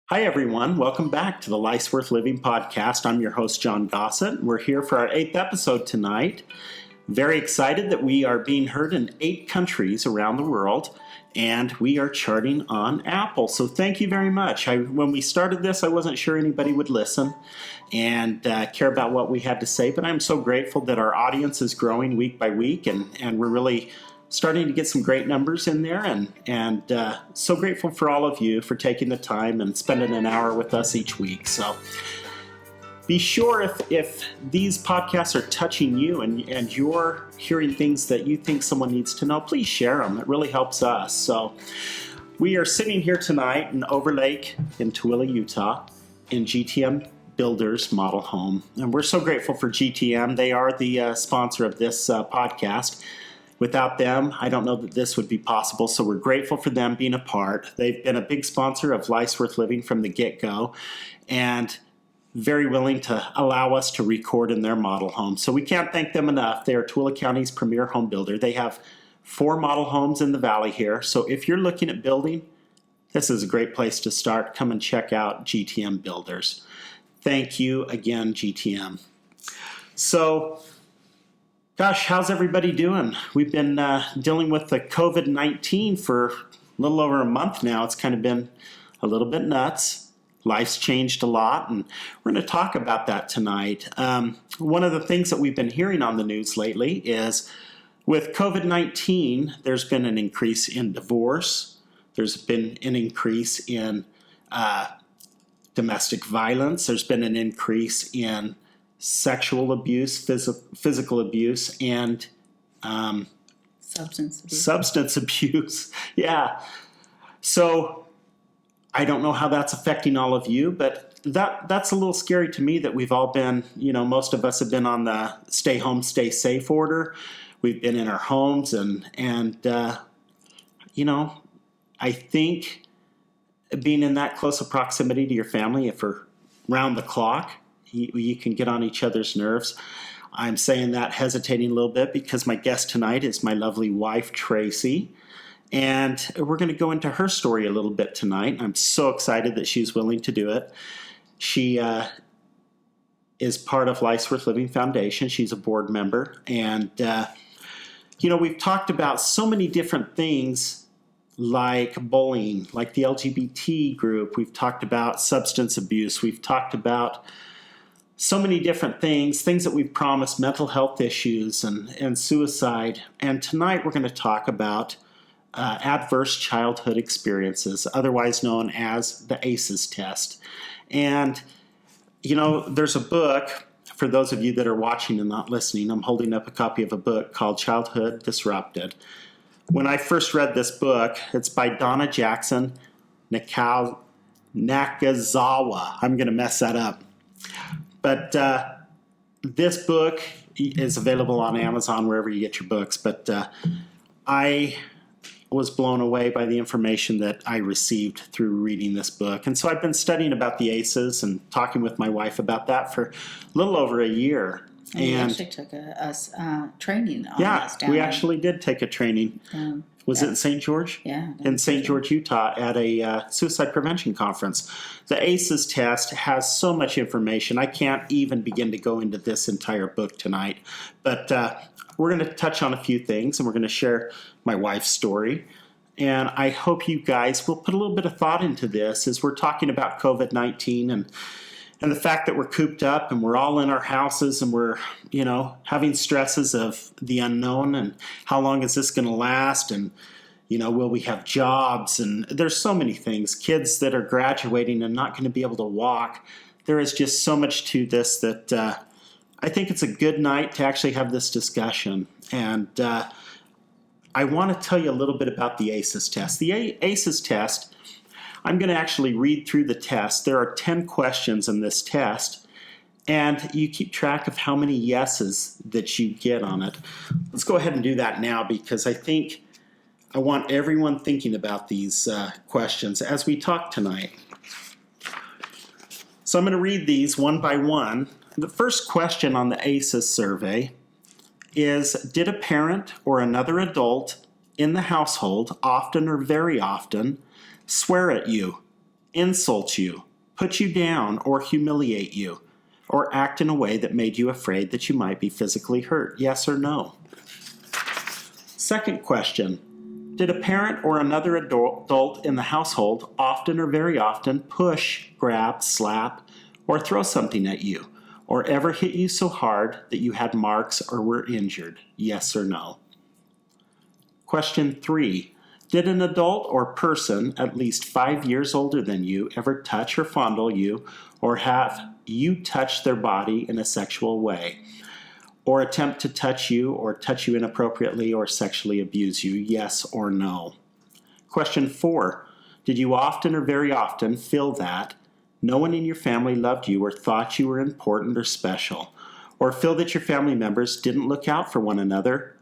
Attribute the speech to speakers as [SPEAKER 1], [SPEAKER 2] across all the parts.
[SPEAKER 1] Hi, everyone. Welcome back to the Life's Worth Living podcast. I'm your host, John Gossett. We're here for our 8th episode tonight. Very excited that we are being heard in 8 countries around the world, and we are charting on Apple. So thank you very much. When we started this, I wasn't sure anybody would listen and care about what we had to say, but I'm so grateful that our audience is growing week by week, and we're really starting to get some great numbers in there, and so grateful for all of you for taking the time and spending an hour with us each week. So be sure if these podcasts are touching you and you're hearing things that you think someone needs to know, please share them. It really helps us. So we are sitting here tonight in Overlake in Tooele, Utah, in GTM Builders Model Home. And we're so grateful for GTM. They are the sponsor of this podcast. Without them, I don't know that this would be possible, so we're grateful for them being a part. They've been a big sponsor of Life's Worth Living from the get-go, and very willing to allow us to record in their model home. So we can't thank them enough. They are Tooele County's premier home builder. They have 4 model homes in the valley here, so if you're looking at building, this is a great place to start. Come and check out GTM Builders. Thank you again, GTM. So, gosh, how's everybody doing? We've been dealing with the COVID-19 for a little over a month now. It's kind of been a little bit nuts. Life's changed a lot, and we're going to talk about that tonight. One of the things that we've been hearing on the news lately is with COVID-19, there's been an increase in divorce. There's been an increase in domestic violence. There's been an increase in sexual abuse, physical abuse, and substance abuse. Yeah. So I don't know how that's affecting all of you, but that's a little scary to me that we've all been, most of us have been on the stay home, stay safe order. We've been in our homes and I think being in that close a proximity to your family, if we're round the clock, you can get on each other's nerves. I'm saying that hesitating a little bit because my guest tonight is my lovely wife, Tracy. And we're going to go into her story a little bit tonight. I'm so excited that she's willing to do it. She is part of Life's Worth Living Foundation. She's a board member. And, we've talked about so many different things like bullying, like the LGBT group. We've talked about substance abuse. We've talked about so many different things that we've promised, mental health issues and suicide. And tonight we're going to talk about adverse childhood experiences, otherwise known as the ACEs test. And, there's a book, for those of you that are watching and not listening, I'm holding up a copy of a book called Childhood Disrupted. When I first read this book, it's by Donna Jackson Nakazawa. I'm going to mess that up. But this book is available on Amazon, wherever you get your books. But I was blown away by the information that I received through reading this book. And so I've been studying about the ACEs and talking with my wife about that for a little over a year.
[SPEAKER 2] And we actually took a training on this down
[SPEAKER 1] we
[SPEAKER 2] there.
[SPEAKER 1] actually did take a training. Was it in St. George?
[SPEAKER 2] Yeah.
[SPEAKER 1] In St. George, Utah, at a suicide prevention conference. The ACEs test has so much information. I can't even begin to go into this entire book tonight. But we're going to touch on a few things, and we're going to share my wife's story. And I hope you guys will put a little bit of thought into this as we're talking about COVID-19 and the fact that we're cooped up and we're all in our houses and we're, having stresses of the unknown and how long is this going to last and, will we have jobs? And there's so many things. Kids that are graduating and not going to be able to walk. There is just so much to this that I think it's a good night to actually have this discussion. And I want to tell you a little bit about the ACEs test. The ACEs test, I'm going to actually read through the test. There are 10 questions in this test, and you keep track of how many yeses that you get on it. Let's go ahead and do that now because I want everyone thinking about these questions as we talk tonight. So I'm going to read these one by one. The first question on the ACEs survey is, did a parent or another adult in the household, often or very often, swear at you? insult you, put you down, or humiliate you, or act in a way that made you afraid that you might be physically hurt? Yes or no? Second question. Did a parent or another adult in the household often or very often push, grab, slap, or throw something at you, or ever hit you so hard that you had marks or were injured? Yes or no? Question 3. Did an adult or person at least 5 years older than you ever touch or fondle you, or have you touched their body in a sexual way, or attempt to touch you or touch you inappropriately or sexually abuse you? Yes or no? Question 4. Did you often or very often feel that no one in your family loved you or thought you were important or special, or feel that your family members didn't look out for one another,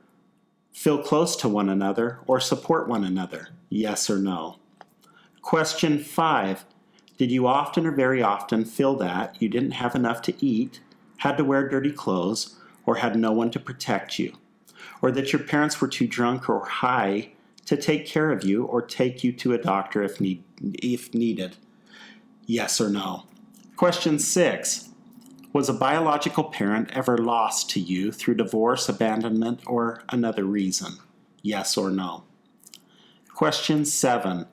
[SPEAKER 1] feel close to one another, or support one another? Yes or no? Question 5. Did you often or very often feel that you didn't have enough to eat, had to wear dirty clothes, or had no one to protect you, or that your parents were too drunk or high to take care of you or take you to a doctor if needed? Yes or no? Question 6. Was a biological parent ever lost to you through divorce, abandonment, or another reason? Yes or no? Question 7.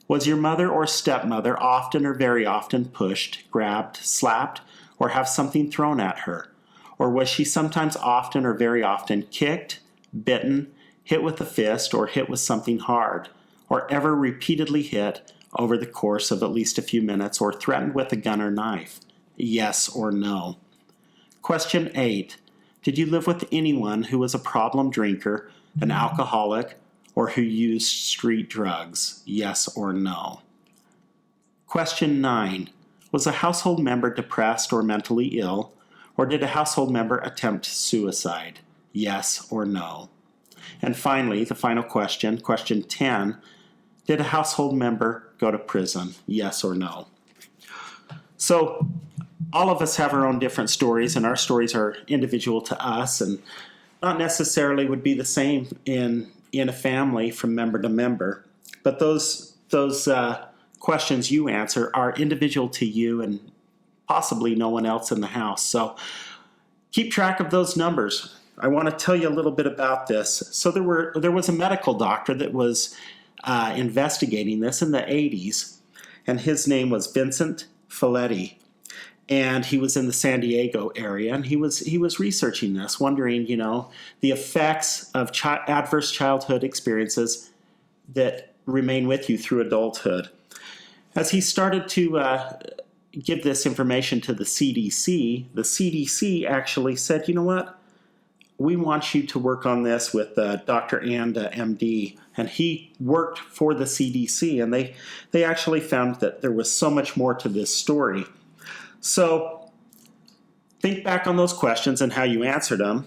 [SPEAKER 1] Was your mother or stepmother often or very often pushed, grabbed, slapped, or have something thrown at her? Or was she sometimes often or very often kicked, bitten, hit with a fist, or hit with something hard, or ever repeatedly hit over the course of at least a few minutes, or threatened with a gun or knife? Yes or no? Question 8. Did you live with anyone who was a problem drinker, an alcoholic, or who used street drugs? Yes or no? Question 9. Was a household member depressed or mentally ill, or did a household member attempt suicide? Yes or no? And finally, the final question, question 10. Did a household member go to prison? Yes or no? So, all of us have our own different stories, and our stories are individual to us and not necessarily would be the same in a family from member to member. But those questions you answer are individual to you and possibly no one else in the house. So keep track of those numbers. I want to tell you a little bit about this. So there was a medical doctor that was investigating this in the 80s, and his name was Vincent Folletti. And he was in the San Diego area, and he was researching this, wondering, the effects of adverse childhood experiences that remain with you through adulthood. As he started to give this information to the CDC actually said, you know what? We want you to work on this with Dr. Anda, MD. And he worked for the CDC, and they actually found that there was so much more to this story. So think back on those questions and how you answered them.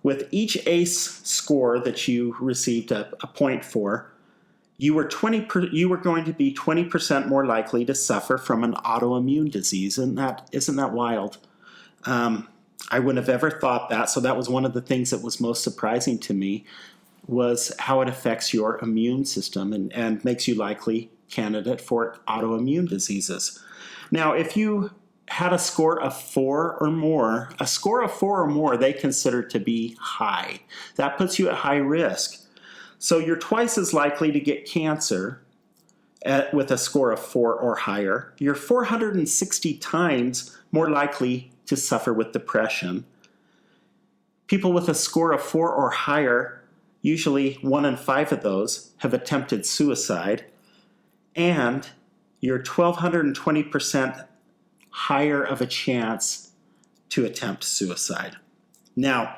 [SPEAKER 1] With each ACE score that you received a point for, you were going to be 20% more likely to suffer from an autoimmune disease. Isn't that wild? I wouldn't have ever thought that. So that was one of the things that was most surprising to me, was how it affects your immune system and makes you likely candidate for autoimmune diseases. Now, if you had a score of 4 or more, they consider to be high. That puts you at high risk. So you're twice as likely to get cancer with a score of 4 or higher. You're 460 times more likely to suffer with depression. People with a score of 4 or higher, usually 1 in 5 of those, have attempted suicide. And you're 1,220% higher of a chance to attempt suicide. Now,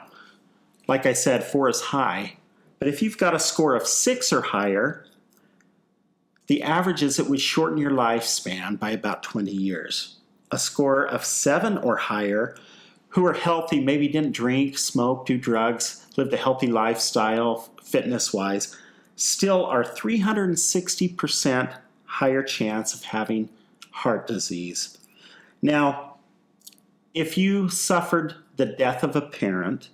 [SPEAKER 1] like I said, 4 is high, but if you've got a score of 6 or higher, the average is it would shorten your lifespan by about 20 years. A score of 7 or higher, who are healthy, maybe didn't drink, smoke, do drugs, lived a healthy lifestyle fitness-wise, still are 360% higher chance of having heart disease. Now, if you suffered the death of a parent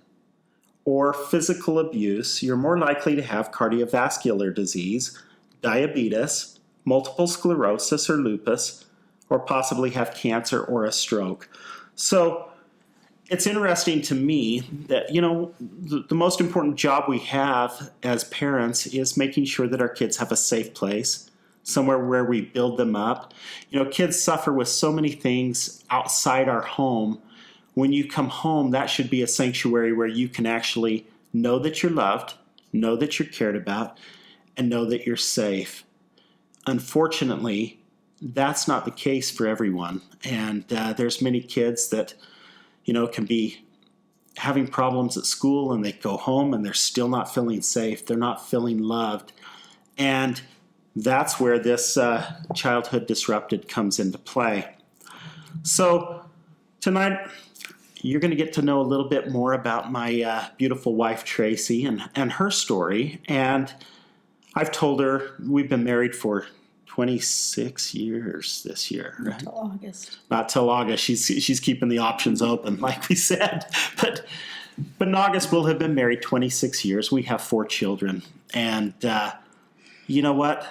[SPEAKER 1] or physical abuse, you're more likely to have cardiovascular disease, diabetes, multiple sclerosis or lupus, or possibly have cancer or a stroke. So it's interesting to me that, the most important job we have as parents is making sure that our kids have a safe place, somewhere where we build them up. Kids suffer with so many things outside our home. When you come home, that should be a sanctuary where you can actually know that you're loved, know that you're cared about, and know that you're safe. Unfortunately, that's not the case for everyone. And there's many kids that, can be having problems at school, and they go home and they're still not feeling safe. They're not feeling loved. And that's where this childhood disrupted comes into play. So tonight, you're going to get to know a little bit more about my beautiful wife, Tracy, and her story. And I've told her we've been married for 26 years this year. Right?
[SPEAKER 2] Not till August.
[SPEAKER 1] Not till August. She's keeping the options open, like we said. But in August, we'll have been married 26 years. We have 4 children. And you know what?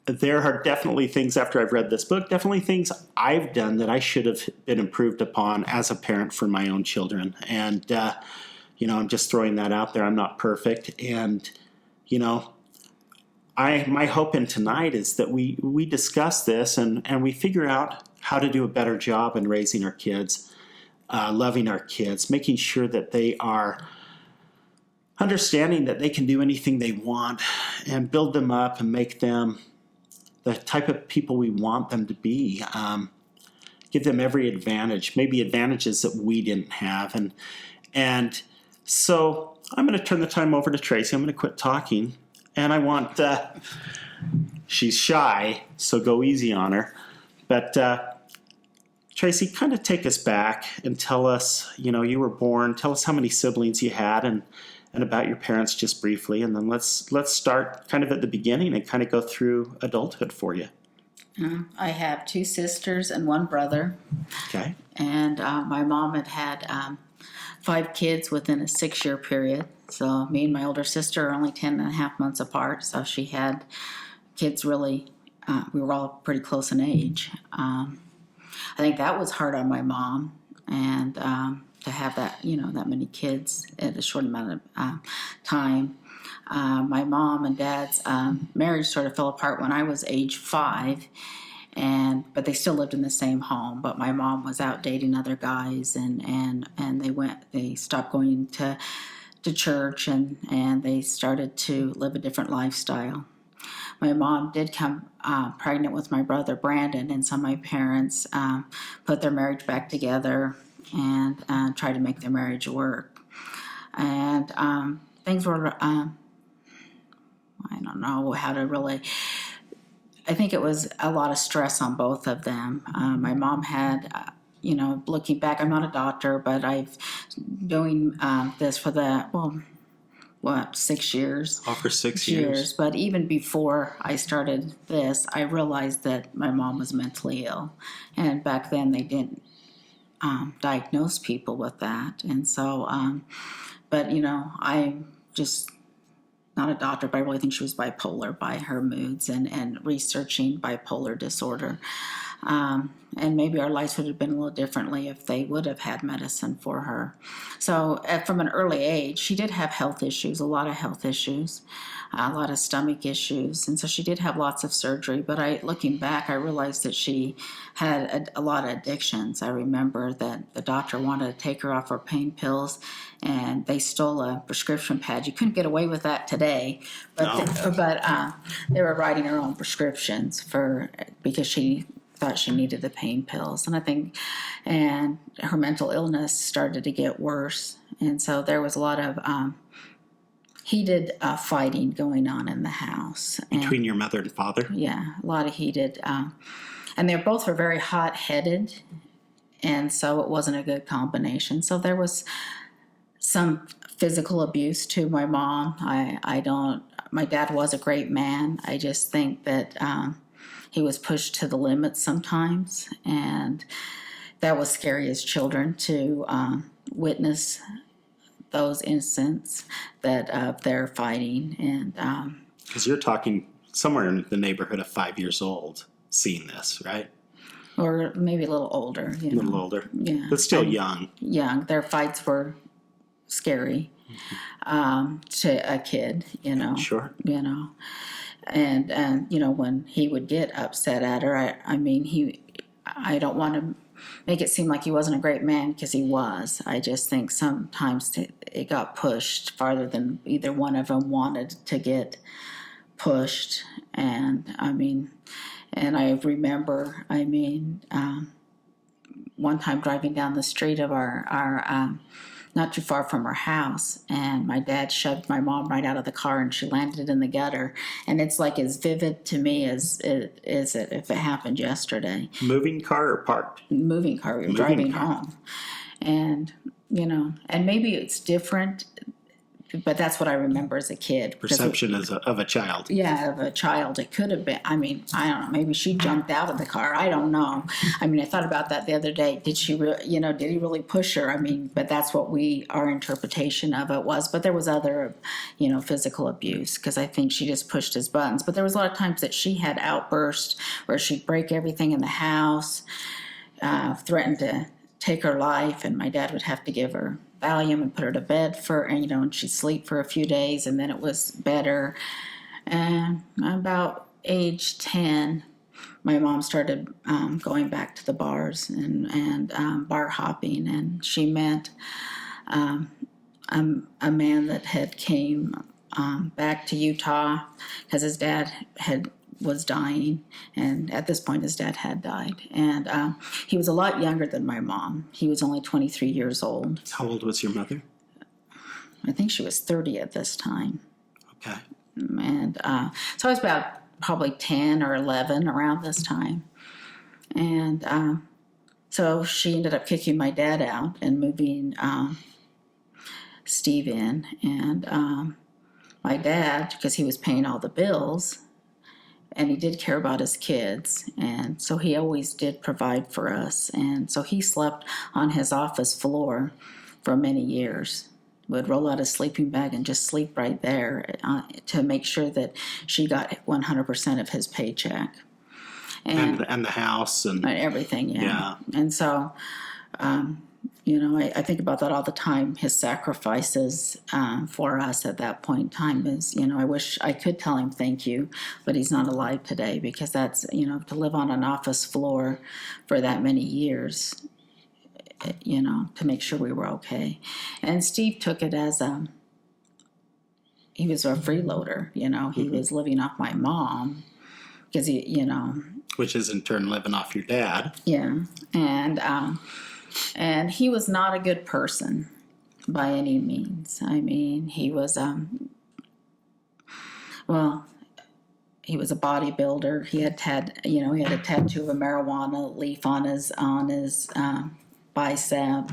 [SPEAKER 1] There are definitely things, after I've read this book, definitely things I've done that I should have been improved upon as a parent for my own children. And, I'm just throwing that out there. I'm not perfect. And, my hope in tonight is that we discuss this and we figure out how to do a better job in raising our kids, loving our kids, making sure that they are understanding that they can do anything they want, and build them up and make them the type of people we want them to be. Give them every advantage, maybe advantages that we didn't have. And so I'm going to turn the time over to Tracy. I'm going to quit talking. And I want, she's shy, so go easy on her. But Tracy, kind of take us back and tell us, you were born. Tell us how many siblings you had and about your parents just briefly. And then let's start kind of at the beginning and kind of go through adulthood for you.
[SPEAKER 2] I have 2 sisters and 1 brother.
[SPEAKER 1] Okay.
[SPEAKER 2] And my mom had 5 kids within a 6-year period. So me and my older sister are only 10 and a half months apart. So she had kids really, we were all pretty close in age. I think that was hard on my mom, and to have that, that many kids at a short amount of time. My mom and dad's marriage sort of fell apart when I was age 5. But they still lived in the same home. But my mom was out dating other guys, and they stopped going to church, and they started to live a different lifestyle. My mom did come pregnant with my brother Brandon, and so my parents put their marriage back together and tried to make their marriage work. And things were, I don't know how to really. I think it was a lot of stress on both of them. My mom had, looking back, I'm not a doctor, but I've doing this for 6 years?
[SPEAKER 1] Oh, for 6 years.
[SPEAKER 2] But even before I started this, I realized that my mom was mentally ill. And back then they didn't diagnose people with that. And so, I'm just not a doctor, but I really think she was bipolar by her moods and researching bipolar disorder. And maybe our lives would have been a little differently if they would have had medicine for her. So from an early age, she did have health issues, a lot of health issues, a lot of stomach issues. And so she did have lots of surgery. But looking back, I realized that she had a lot of addictions. I remember that the doctor wanted to take her off her pain pills, and they stole a prescription pad. You couldn't get away with that today. But, they were writing her own prescriptions because she thought she needed the pain pills. And her mental illness started to get worse. And so there was a lot of heated fighting going on in the house.
[SPEAKER 1] Between your mother and father?
[SPEAKER 2] Yeah, a lot of heated. And they both were very hot-headed, and so it wasn't a good combination. So there was some physical abuse to my mom. My dad was a great man. I just think that he was pushed to the limit sometimes, and that was scary as children to witness those incidents of their fighting. And
[SPEAKER 1] because you're talking somewhere in the neighborhood of 5 years old seeing this, right?
[SPEAKER 2] Or maybe a little older.
[SPEAKER 1] A little older.
[SPEAKER 2] Yeah.
[SPEAKER 1] But still young.
[SPEAKER 2] Young. Their fights were scary to a kid,
[SPEAKER 1] Sure.
[SPEAKER 2] And when he would get upset at her, I don't want to make it seem like he wasn't a great man, because he was. I just think sometimes it got pushed farther than either one of them wanted to get pushed. And I remember, one time driving down the street of our not too far from her house, and my dad shoved my mom right out of the car, and she landed in the gutter. And it's like as vivid to me as it if it happened yesterday.
[SPEAKER 1] Moving car or parked?
[SPEAKER 2] Moving car. We were driving home, and and maybe it's different, but that's what I remember as a kid.
[SPEAKER 1] Perception of a child.
[SPEAKER 2] Yeah, of a child. It could have been. I don't know. Maybe she jumped out of the car. I don't know. I thought about that the other day. Did she, did he really push her? But that's what our interpretation of it was. But there was other, physical abuse, because I think she just pushed his buttons. But there was a lot of times that she had outbursts where she'd break everything in the house, threatened to take her life, and my dad would have to give her Valium and put her to bed and she'd sleep for a few days, and then it was better. And about age 10, my mom started going back to the bars and bar hopping, and she met a man that had came back to Utah because his dad was dying, and at this point his dad had died, and he was a lot younger than my mom. He was only 23 years old.
[SPEAKER 1] How old was your mother?
[SPEAKER 2] I think she was 30 at this time.
[SPEAKER 1] Okay.
[SPEAKER 2] And so I was about probably 10 or 11 around this time, and so she ended up kicking my dad out and moving Steve in, and my dad, because he was paying all the bills, and he did care about his kids, and so he always did provide for us. And so he slept on his office floor for many years. Would roll out his sleeping bag and just sleep right there to make sure that she got 100% of his paycheck. And
[SPEAKER 1] the house and
[SPEAKER 2] everything, yeah. And so, I think about that all the time. His sacrifices for us at that point in time is, I wish I could tell him thank you, but he's not alive today, because that's, to live on an office floor for that many years, to make sure we were okay. And Steve took it as he was a freeloader, he was living off my mom, because
[SPEAKER 1] which is in turn living off your dad.
[SPEAKER 2] Yeah. And he was not a good person by any means. He was, he was a bodybuilder. He had a tattoo of a marijuana leaf on his bicep.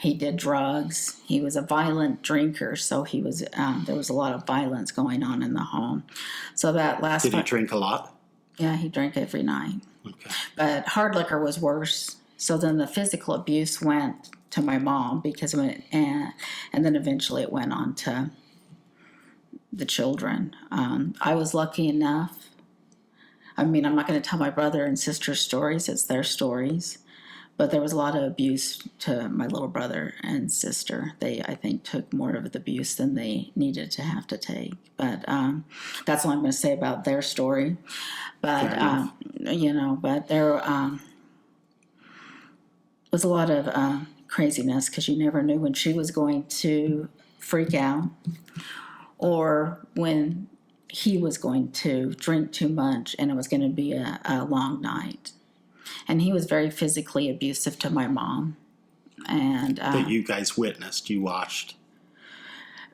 [SPEAKER 2] He did drugs. He was a violent drinker, so he was. There was a lot of violence going on in the home. So that last.
[SPEAKER 1] Did he drink a lot?
[SPEAKER 2] Yeah, he drank every night.
[SPEAKER 1] Okay.
[SPEAKER 2] But hard liquor was worse. So then the physical abuse went to my mom, and then eventually it went on to the children. I was lucky enough. I'm not going to tell my brother and sister's stories. It's their stories. But there was a lot of abuse to my little brother and sister. They, I think, took more of the abuse than they needed to have to take. But that's all I'm going to say about their story. But, but there was a lot of craziness, because you never knew when she was going to freak out or when he was going to drink too much and it was going to be a long night. And he was very physically abusive to my mom. And
[SPEAKER 1] that you guys witnessed, you watched.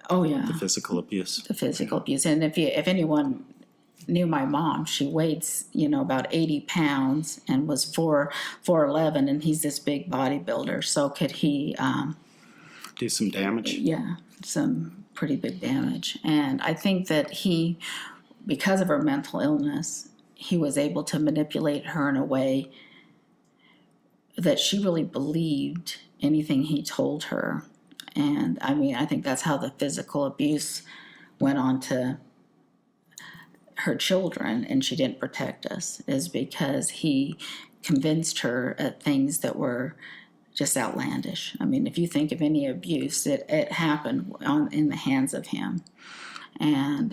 [SPEAKER 2] Oh yeah,
[SPEAKER 1] the physical abuse.
[SPEAKER 2] The physical abuse, and if anyone knew my mom, she weighed about 80 pounds and was 4'11", and he's this big bodybuilder. So could he
[SPEAKER 1] do some damage?
[SPEAKER 2] Yeah, some pretty big damage. And I think that he, because of her mental illness, he was able to manipulate her in a way that she really believed anything he told her. And I think that's how the physical abuse went on to her children and she didn't protect us is because he convinced her at things that were just outlandish. I mean, if you think of any abuse, it happened in the hands of him. And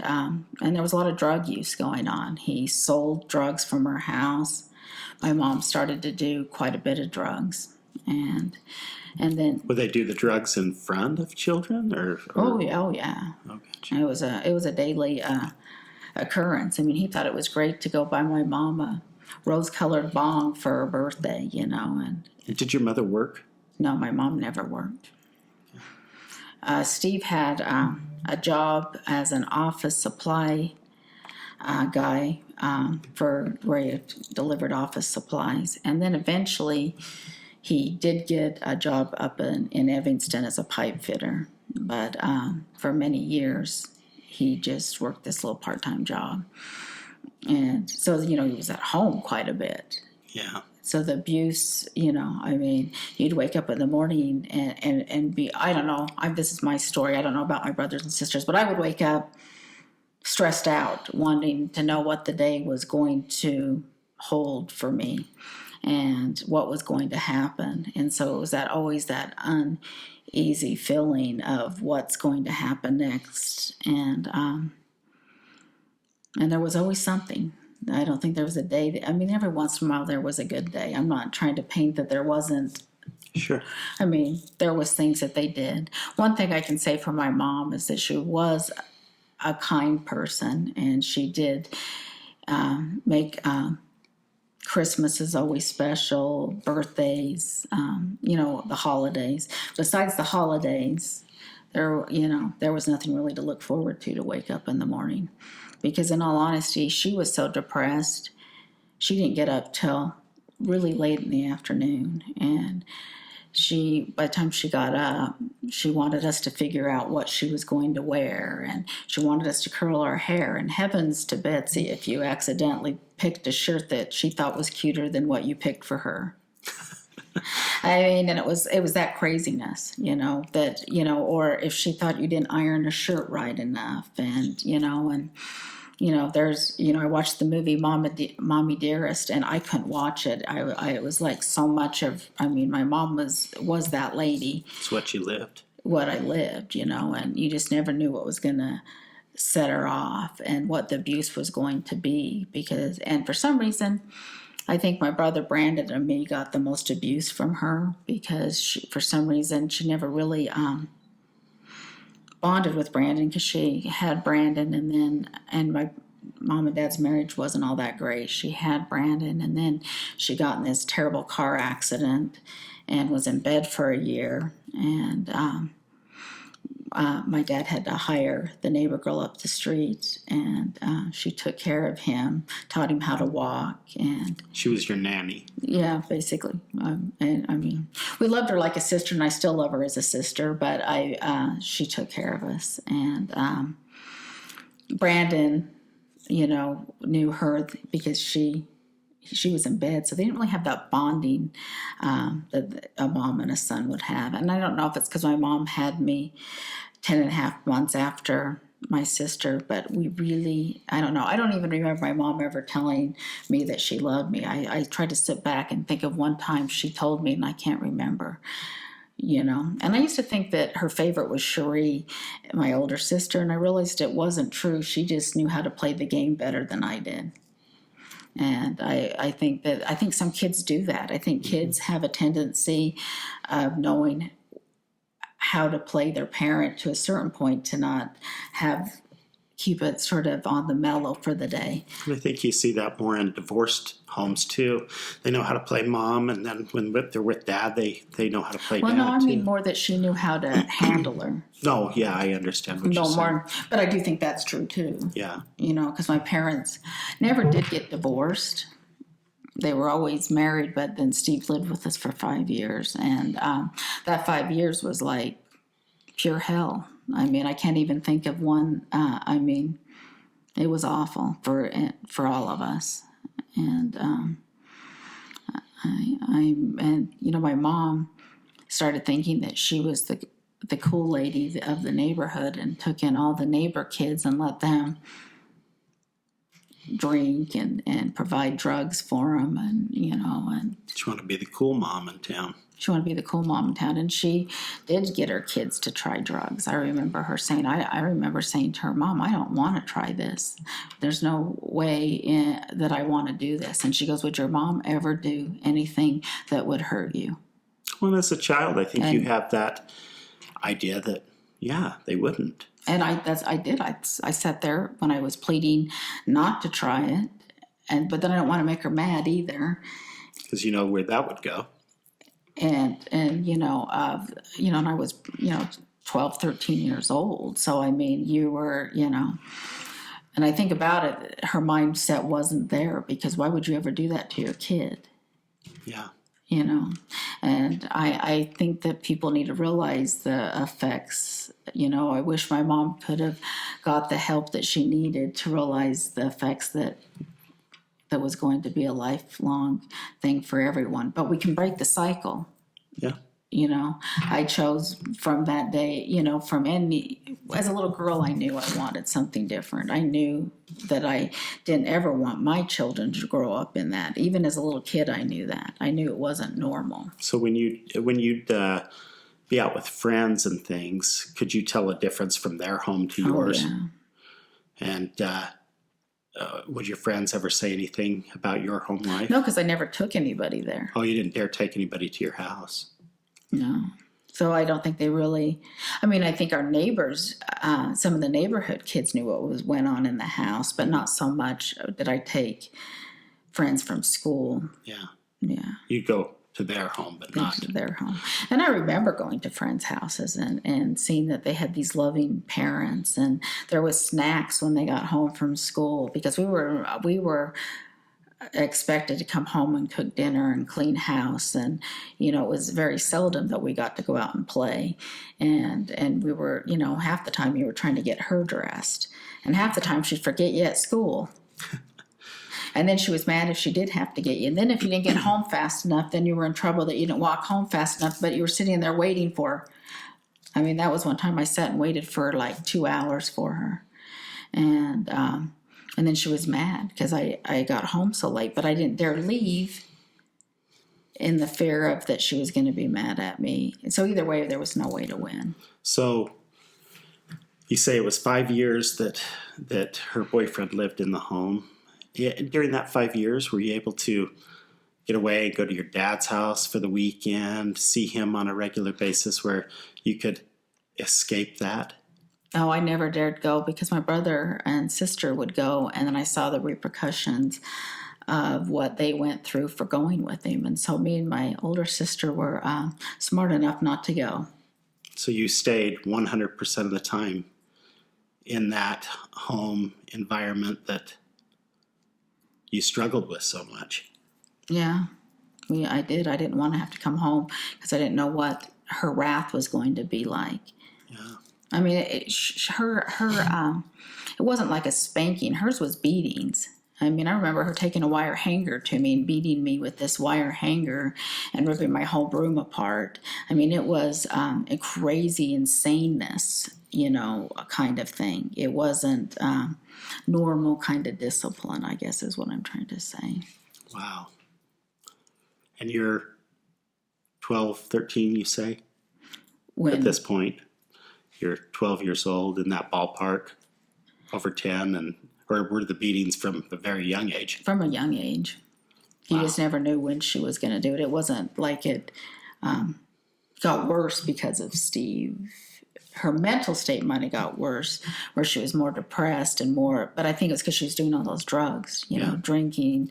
[SPEAKER 2] there was a lot of drug use going on. He sold drugs from her house. My mom started to do quite a bit of drugs. And then...
[SPEAKER 1] Would they do the drugs in front of children? Or...
[SPEAKER 2] Oh, yeah.
[SPEAKER 1] Oh, gotcha.
[SPEAKER 2] It was a daily occurrence. I mean, he thought it was great to go buy my mom a rose-colored bong for her birthday, And
[SPEAKER 1] did your mother work?
[SPEAKER 2] No, my mom never worked. Steve had a job as an office supply guy for where he delivered office supplies, and then eventually he did get a job up in Evanston as a pipe fitter. But for many years, he just worked this little part-time job, and so he was at home quite a bit.
[SPEAKER 1] Yeah.
[SPEAKER 2] So the abuse, I mean, you'd wake up in the morning and be, I don't know, this is my story. I don't know about my brothers and sisters, but I would wake up stressed out, wanting to know what the day was going to hold for me and what was going to happen. And so it was always that uneasy feeling of what's going to happen next. And there was always something. I don't think there was a day every once in a while there was a good day. I'm not trying to paint that there wasn't.
[SPEAKER 1] Sure.
[SPEAKER 2] I mean, there was things that they did. One thing I can say for my mom is that she was a kind person, and she did make Christmas is always special, birthdays, the holidays. Besides the holidays, there was nothing really to look forward to wake up in the morning. Because in all honesty, she was so depressed, she didn't get up till really late in the afternoon. And by the time she got up, she wanted us to figure out what she was going to wear. And she wanted us to curl our hair. And heavens to Betsy, if you accidentally picked a shirt that she thought was cuter than what you picked for her. I mean, and it was that craziness, or if she thought you didn't iron a shirt right enough, and there's, I watched the movie Mommy Dearest, and I couldn't watch it. It was like so much of, my mom was that lady.
[SPEAKER 1] It's what you lived.
[SPEAKER 2] What I lived, and you just never knew what was going to set her off and what the abuse was going to be, and for some reason, I think my brother Brandon and me got the most abuse from her because for some reason she never really bonded with Brandon because she had Brandon and my mom and dad's marriage wasn't all that great. She had Brandon and then she got in this terrible car accident and was in bed for a year, and my dad had to hire the neighbor girl up the street, and she took care of him, taught him how to walk, and
[SPEAKER 1] she was your nanny.
[SPEAKER 2] Yeah, basically. And we loved her like a sister, and I still love her as a sister. But she took care of us, and Brandon, knew her because she was in bed, so they didn't really have that bonding that a mom and a son would have. And I don't know if it's because my mom had me 10.5 months after my sister, but I don't know. I don't even remember my mom ever telling me that she loved me. I tried to sit back and think of one time she told me, and I can't remember. And I used to think that her favorite was Cherie, my older sister, and I realized it wasn't true. She just knew how to play the game better than I did. And I think some kids do that. I think kids have a tendency of knowing how to play their parent to a certain point to not keep it sort of on the mellow for the day.
[SPEAKER 1] And I think you see that more in divorced homes too. They know how to play mom, and then when they're with dad, they know how to play dad.
[SPEAKER 2] Well, no, I mean
[SPEAKER 1] too.
[SPEAKER 2] More that she knew how to handle her.
[SPEAKER 1] No, yeah, I understand what you're saying.
[SPEAKER 2] More, but I do think that's true too.
[SPEAKER 1] Yeah.
[SPEAKER 2] Because my parents never did get divorced. They were always married, but then Steve lived with us for 5 years, and that 5 years was like pure hell. I can't even think of one. It was awful for all of us, and my mom started thinking that she was the cool lady of the neighborhood and took in all the neighbor kids and let them drink and provide drugs for them, and and
[SPEAKER 1] She wanted to be the cool mom in town.
[SPEAKER 2] she wanted to be the cool mom in town, and she did get her kids to try drugs. I remember her saying, I remember saying to her, Mom, I don't want to try this. There's no way that I want to do this. And she goes, would your mom ever do anything that would hurt you?
[SPEAKER 1] Well, as a child, I think you have that idea that, yeah, they wouldn't.
[SPEAKER 2] And I did. I sat there when I was pleading not to try it, but then I don't want to make her mad either.
[SPEAKER 1] Because you know where that would go.
[SPEAKER 2] And and I was 12, 13 years old. So I mean, you were and I think about it, her mindset wasn't there, because why would you ever do that to your kid?
[SPEAKER 1] Yeah.
[SPEAKER 2] And I think that people need to realize the effects. I wish my mom could have got the help that she needed to realize the effects that was going to be a lifelong thing for everyone. But we can break the cycle.
[SPEAKER 1] Yeah.
[SPEAKER 2] I chose from that day, as a little girl, I knew I wanted something different. I knew that I didn't ever want my children to grow up in that. Even as a little kid, I knew that. I knew it wasn't normal.
[SPEAKER 1] So when you'd be out with friends and things, could you tell a difference from their home to yours?
[SPEAKER 2] Oh, yeah.
[SPEAKER 1] And would your friends ever say anything about your home life?
[SPEAKER 2] No, because I never took anybody there.
[SPEAKER 1] Oh, you didn't dare take anybody to your house?
[SPEAKER 2] No. So I don't think they really, I think our neighbors, some of the neighborhood kids knew what went on in the house, but not so much did I take friends from school.
[SPEAKER 1] Yeah.
[SPEAKER 2] Yeah.
[SPEAKER 1] You'd go to their home, but not
[SPEAKER 2] to their home. And I remember going to friends' houses and seeing that they had these loving parents, and there was snacks when they got home from school, because we were expected to come home and cook dinner and clean house, and it was very seldom that we got to go out and play, and we were half the time you were trying to get her dressed, and half the time she'd forget you at school. And then she was mad if she did have to get you. And then if you didn't get home fast enough, then you were in trouble that you didn't walk home fast enough, but you were sitting there waiting for her. That was one time I sat and waited for like 2 hours for her. And then she was mad because I got home so late, but I didn't dare leave in the fear of that she was going to be mad at me. And so either way, there was no way to win.
[SPEAKER 1] So you say it was 5 years that her boyfriend lived in the home. Yeah, during that 5 years, were you able to get away, go to your dad's house for the weekend, see him on a regular basis where you could escape that?
[SPEAKER 2] Oh, I never dared go, because my brother and sister would go, and then I saw the repercussions of what they went through for going with him. And so me and my older sister were smart enough not to go.
[SPEAKER 1] So you stayed 100% of the time in that home environment that you struggled with so much.
[SPEAKER 2] Yeah, I did. I didn't want to have to come home because I didn't know what her wrath was going to be like.
[SPEAKER 1] Yeah.
[SPEAKER 2] It wasn't like a spanking. Hers was beatings. I remember her taking a wire hanger to me and beating me with this wire hanger and ripping my whole room apart. It was a crazy insaneness, kind of thing. It wasn't normal kind of discipline, I guess is what I'm trying to say.
[SPEAKER 1] Wow. And you're 12, 13, you say? At this point, you're 12 years old, in that ballpark, over 10, or were the beatings from a very young age?
[SPEAKER 2] From a young age. You
[SPEAKER 1] Wow.
[SPEAKER 2] just never knew when she was going to do it. It wasn't like it got worse because of Steve. Her mental state might have got worse, where she was more depressed and more, but I think it's because she was doing all those drugs, drinking.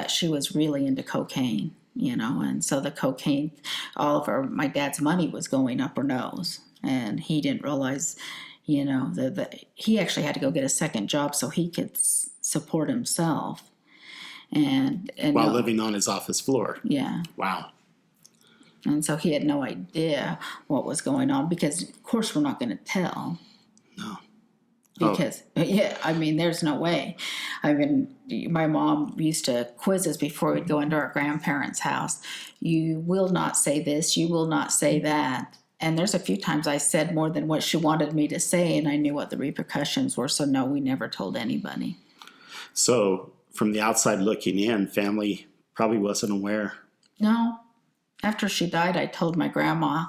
[SPEAKER 2] She was really into cocaine, and so the cocaine, my dad's money was going up her nose, and he didn't realize, that he actually had to go get a second job so he could support himself. And
[SPEAKER 1] while living on his office floor.
[SPEAKER 2] Yeah.
[SPEAKER 1] Wow.
[SPEAKER 2] And so he had no idea what was going on, because, of course, we're not going to tell.
[SPEAKER 1] No.
[SPEAKER 2] Because, there's no way. My mom used to quiz us before we'd go into our grandparents' house. You will not say this, you will not say that. And there's a few times I said more than what she wanted me to say, and I knew what the repercussions were. So, no, we never told anybody.
[SPEAKER 1] So from the outside looking in, family probably wasn't aware.
[SPEAKER 2] No. After she died, I told my grandma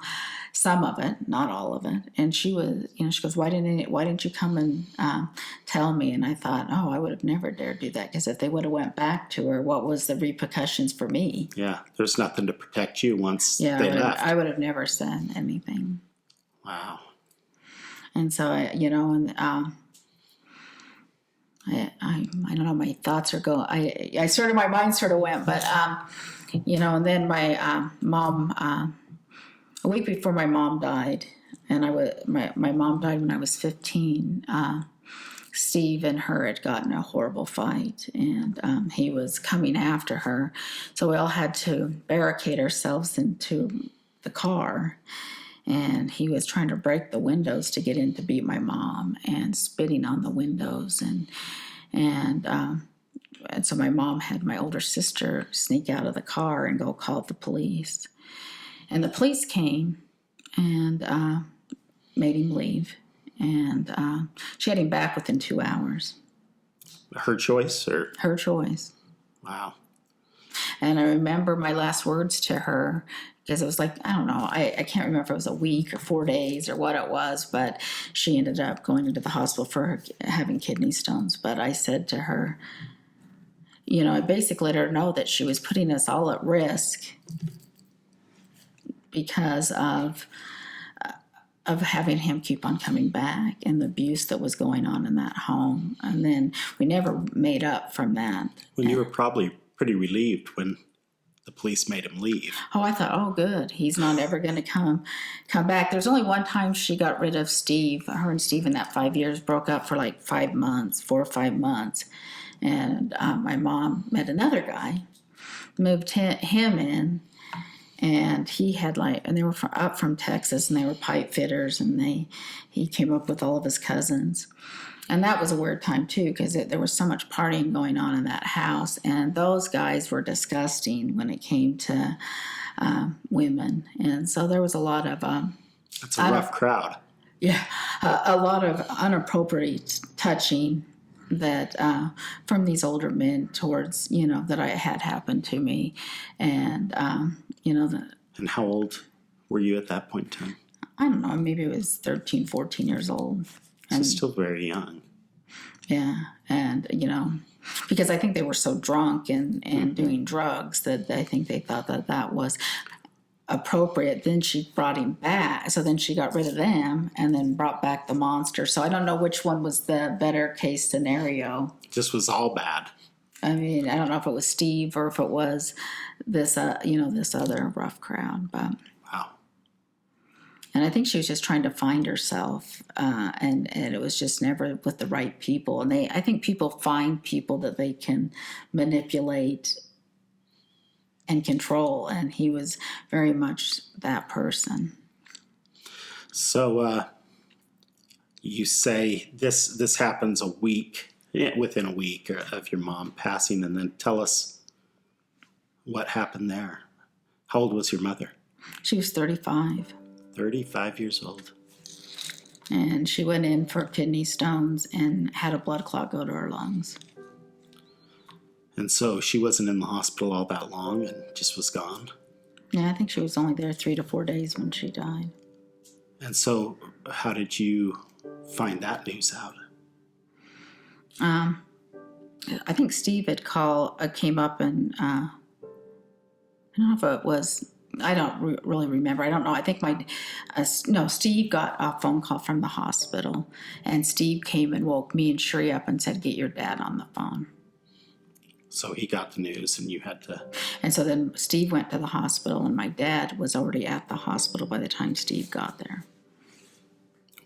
[SPEAKER 2] some of it, not all of it. And she was, she goes, why didn't you come and tell me? And I thought, oh, I would have never dared do that, because if they would have went back to her, what was the repercussions for me?
[SPEAKER 1] Yeah, there's nothing to protect you once they left.
[SPEAKER 2] I would have never said anything.
[SPEAKER 1] Wow.
[SPEAKER 2] And so, I don't know, my thoughts are going, my mind sort of went, but, and then my mom, a week before my mom died, and my mom died when I was 15, Steve and her had gotten a horrible fight, and he was coming after her. So we all had to barricade ourselves into the car. And he was trying to break the windows to get in to beat my mom, and spitting on the windows. And so my mom had my older sister sneak out of the car and go call the police. And the police came and made him leave. And she had him back within 2 hours.
[SPEAKER 1] Her choice? Or
[SPEAKER 2] her choice.
[SPEAKER 1] Wow.
[SPEAKER 2] And I remember my last words to her, because it was like, I don't know, I can't remember if it was a week or 4 days or what it was, but she ended up going into the hospital for having kidney stones. But I said to her, I basically let her know that she was putting us all at risk because of having him keep on coming back, and the abuse that was going on in that home. And then we never made up from that.
[SPEAKER 1] Well, you were probably pretty relieved when the police made him leave.
[SPEAKER 2] Oh, I thought, oh, good. He's not ever going to come back. There's only one time she got rid of Steve. Her and Steve in that 5 years broke up for like 5 months, 4 or 5 months. And my mom met another guy, moved him in, and he had and they were up from Texas, and they were pipe fitters, and he came up with all of his cousins. And that was a weird time, too, because there was so much partying going on in that house. And those guys were disgusting when it came to women. And so there was a lot of...
[SPEAKER 1] It's a rough crowd.
[SPEAKER 2] Yeah, a lot of inappropriate touching that from these older men towards, that I had happened to me. And,
[SPEAKER 1] And how old were you at that point in time?
[SPEAKER 2] I don't know, maybe it was 13, 14 years old.
[SPEAKER 1] So still very young.
[SPEAKER 2] Yeah, and, because I think they were so drunk and doing drugs that I think they thought that was appropriate. Then she brought him back. So then she got rid of them and then brought back the monster. So I don't know which one was the better case scenario.
[SPEAKER 1] This was all bad.
[SPEAKER 2] I mean, I don't know if it was Steve or if it was this, this other rough crowd, but...
[SPEAKER 1] Wow.
[SPEAKER 2] And I think she was just trying to find herself, and it was just never with the right people. And I think people find people that they can manipulate and control, and he was very much that person.
[SPEAKER 1] So you say this happens within a week of your mom passing, and then tell us what happened there. How old was your mother?
[SPEAKER 2] She was 35.
[SPEAKER 1] 35 years old.
[SPEAKER 2] And she went in for kidney stones and had a blood clot go to her lungs.
[SPEAKER 1] And so she wasn't in the hospital all that long and just was gone?
[SPEAKER 2] Yeah, I think she was only there 3 to 4 days when she died.
[SPEAKER 1] And so how did you find that news out?
[SPEAKER 2] I think Steve had came up and I don't know if it was... I don't really remember. I don't know. I think Steve got a phone call from the hospital, and Steve came and woke me and Sheree up and said, get your dad on the phone.
[SPEAKER 1] So he got the news and you had to...
[SPEAKER 2] And so then Steve went to the hospital, and my dad was already at the hospital by the time Steve got there.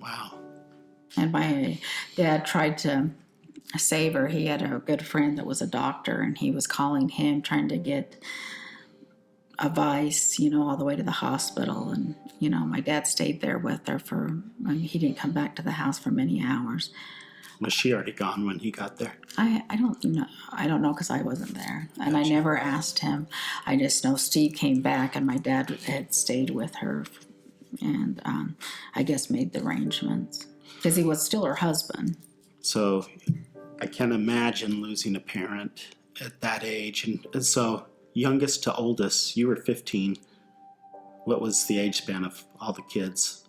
[SPEAKER 1] Wow.
[SPEAKER 2] And my dad tried to save her. He had a good friend that was a doctor, and he was calling him, trying to get advice, all the way to the hospital. And, my dad stayed there with her he didn't come back to the house for many hours.
[SPEAKER 1] Was she already gone when he got there?
[SPEAKER 2] I don't know. I don't know because I wasn't there. And
[SPEAKER 1] Gotcha.
[SPEAKER 2] I never asked him. I just know Steve came back and my dad had stayed with her and I guess made the arrangements because he was still her husband.
[SPEAKER 1] So I can't imagine losing a parent at that age. And so, youngest to oldest, you were 15. What was the age span of all the kids?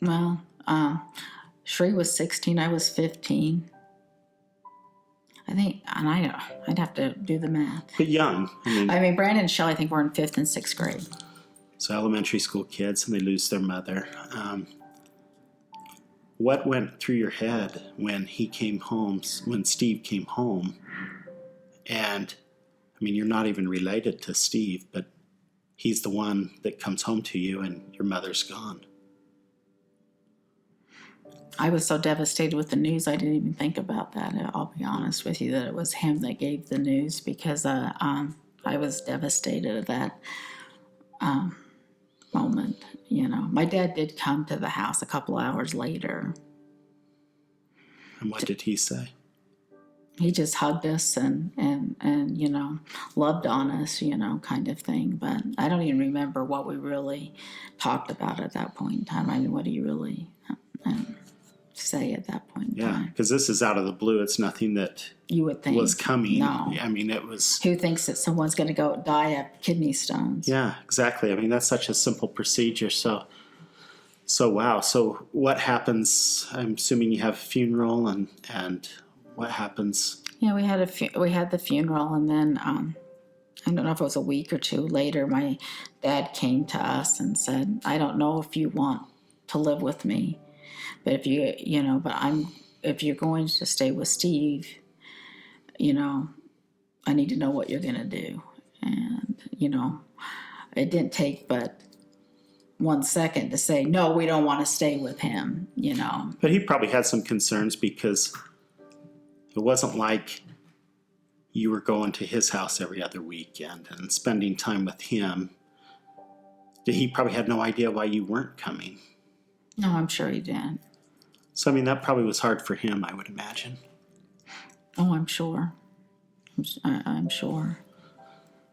[SPEAKER 2] Well, Shree was 16, I was 15. I think, and I'd have to do the math.
[SPEAKER 1] But young.
[SPEAKER 2] I mean, Brandon and Shelley, I think, were in 5th and 6th grade.
[SPEAKER 1] So elementary school kids, and they lose their mother. What went through your head when he came home, when Steve came home? And, I mean, you're not even related to Steve, but he's the one that comes home to you and your mother's gone.
[SPEAKER 2] I was so devastated with the news, I didn't even think about that. I'll be honest with you, that it was him that gave the news, because I was devastated at that moment. You know, my dad did come to the house a couple hours later.
[SPEAKER 1] And what did he say?
[SPEAKER 2] He just hugged us and you know, loved on us, you know, kind of thing. But I don't even remember what we really talked about at that point in time. I mean, what do you really say at that point in time?
[SPEAKER 1] Because this is out of the blue. It's nothing that
[SPEAKER 2] you would think
[SPEAKER 1] was coming.
[SPEAKER 2] No.
[SPEAKER 1] I mean, it was...
[SPEAKER 2] Who thinks that someone's going to go die of kidney stones?
[SPEAKER 1] Yeah, exactly. I mean, that's such a simple procedure. So wow. So what happens? I'm assuming you have a funeral, and what happens?
[SPEAKER 2] Yeah, we had the funeral, and then I don't know if it was a week or two later, my dad came to us and said, "I don't know if you want to live with me, but if you're going to stay with Steve, you know, I need to know what you're going to do." And, you know, it didn't take but 1 second to say, "No, we don't want to stay with him," you know.
[SPEAKER 1] But he probably had some concerns, because it wasn't like you were going to his house every other weekend and spending time with him. He probably had no idea why you weren't coming.
[SPEAKER 2] No, I'm sure he did.
[SPEAKER 1] So, I mean, that probably was hard for him, I would imagine.
[SPEAKER 2] Oh, I'm sure. I'm sure.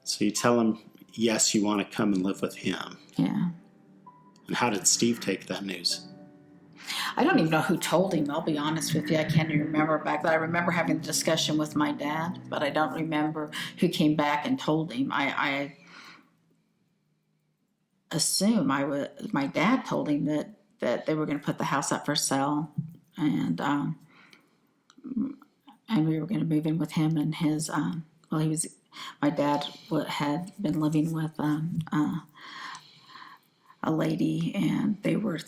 [SPEAKER 1] So you tell him, yes, you want to come and live with him.
[SPEAKER 2] Yeah.
[SPEAKER 1] And how did Steve take that news?
[SPEAKER 2] I don't even know who told him, I'll be honest with you. I can't even remember back then. I remember having a discussion with my dad, but I don't remember who came back and told him. I assume my dad told him that they were going to put the house up for sale, and we were going to move in with him and his, my dad had been living with a lady, and they were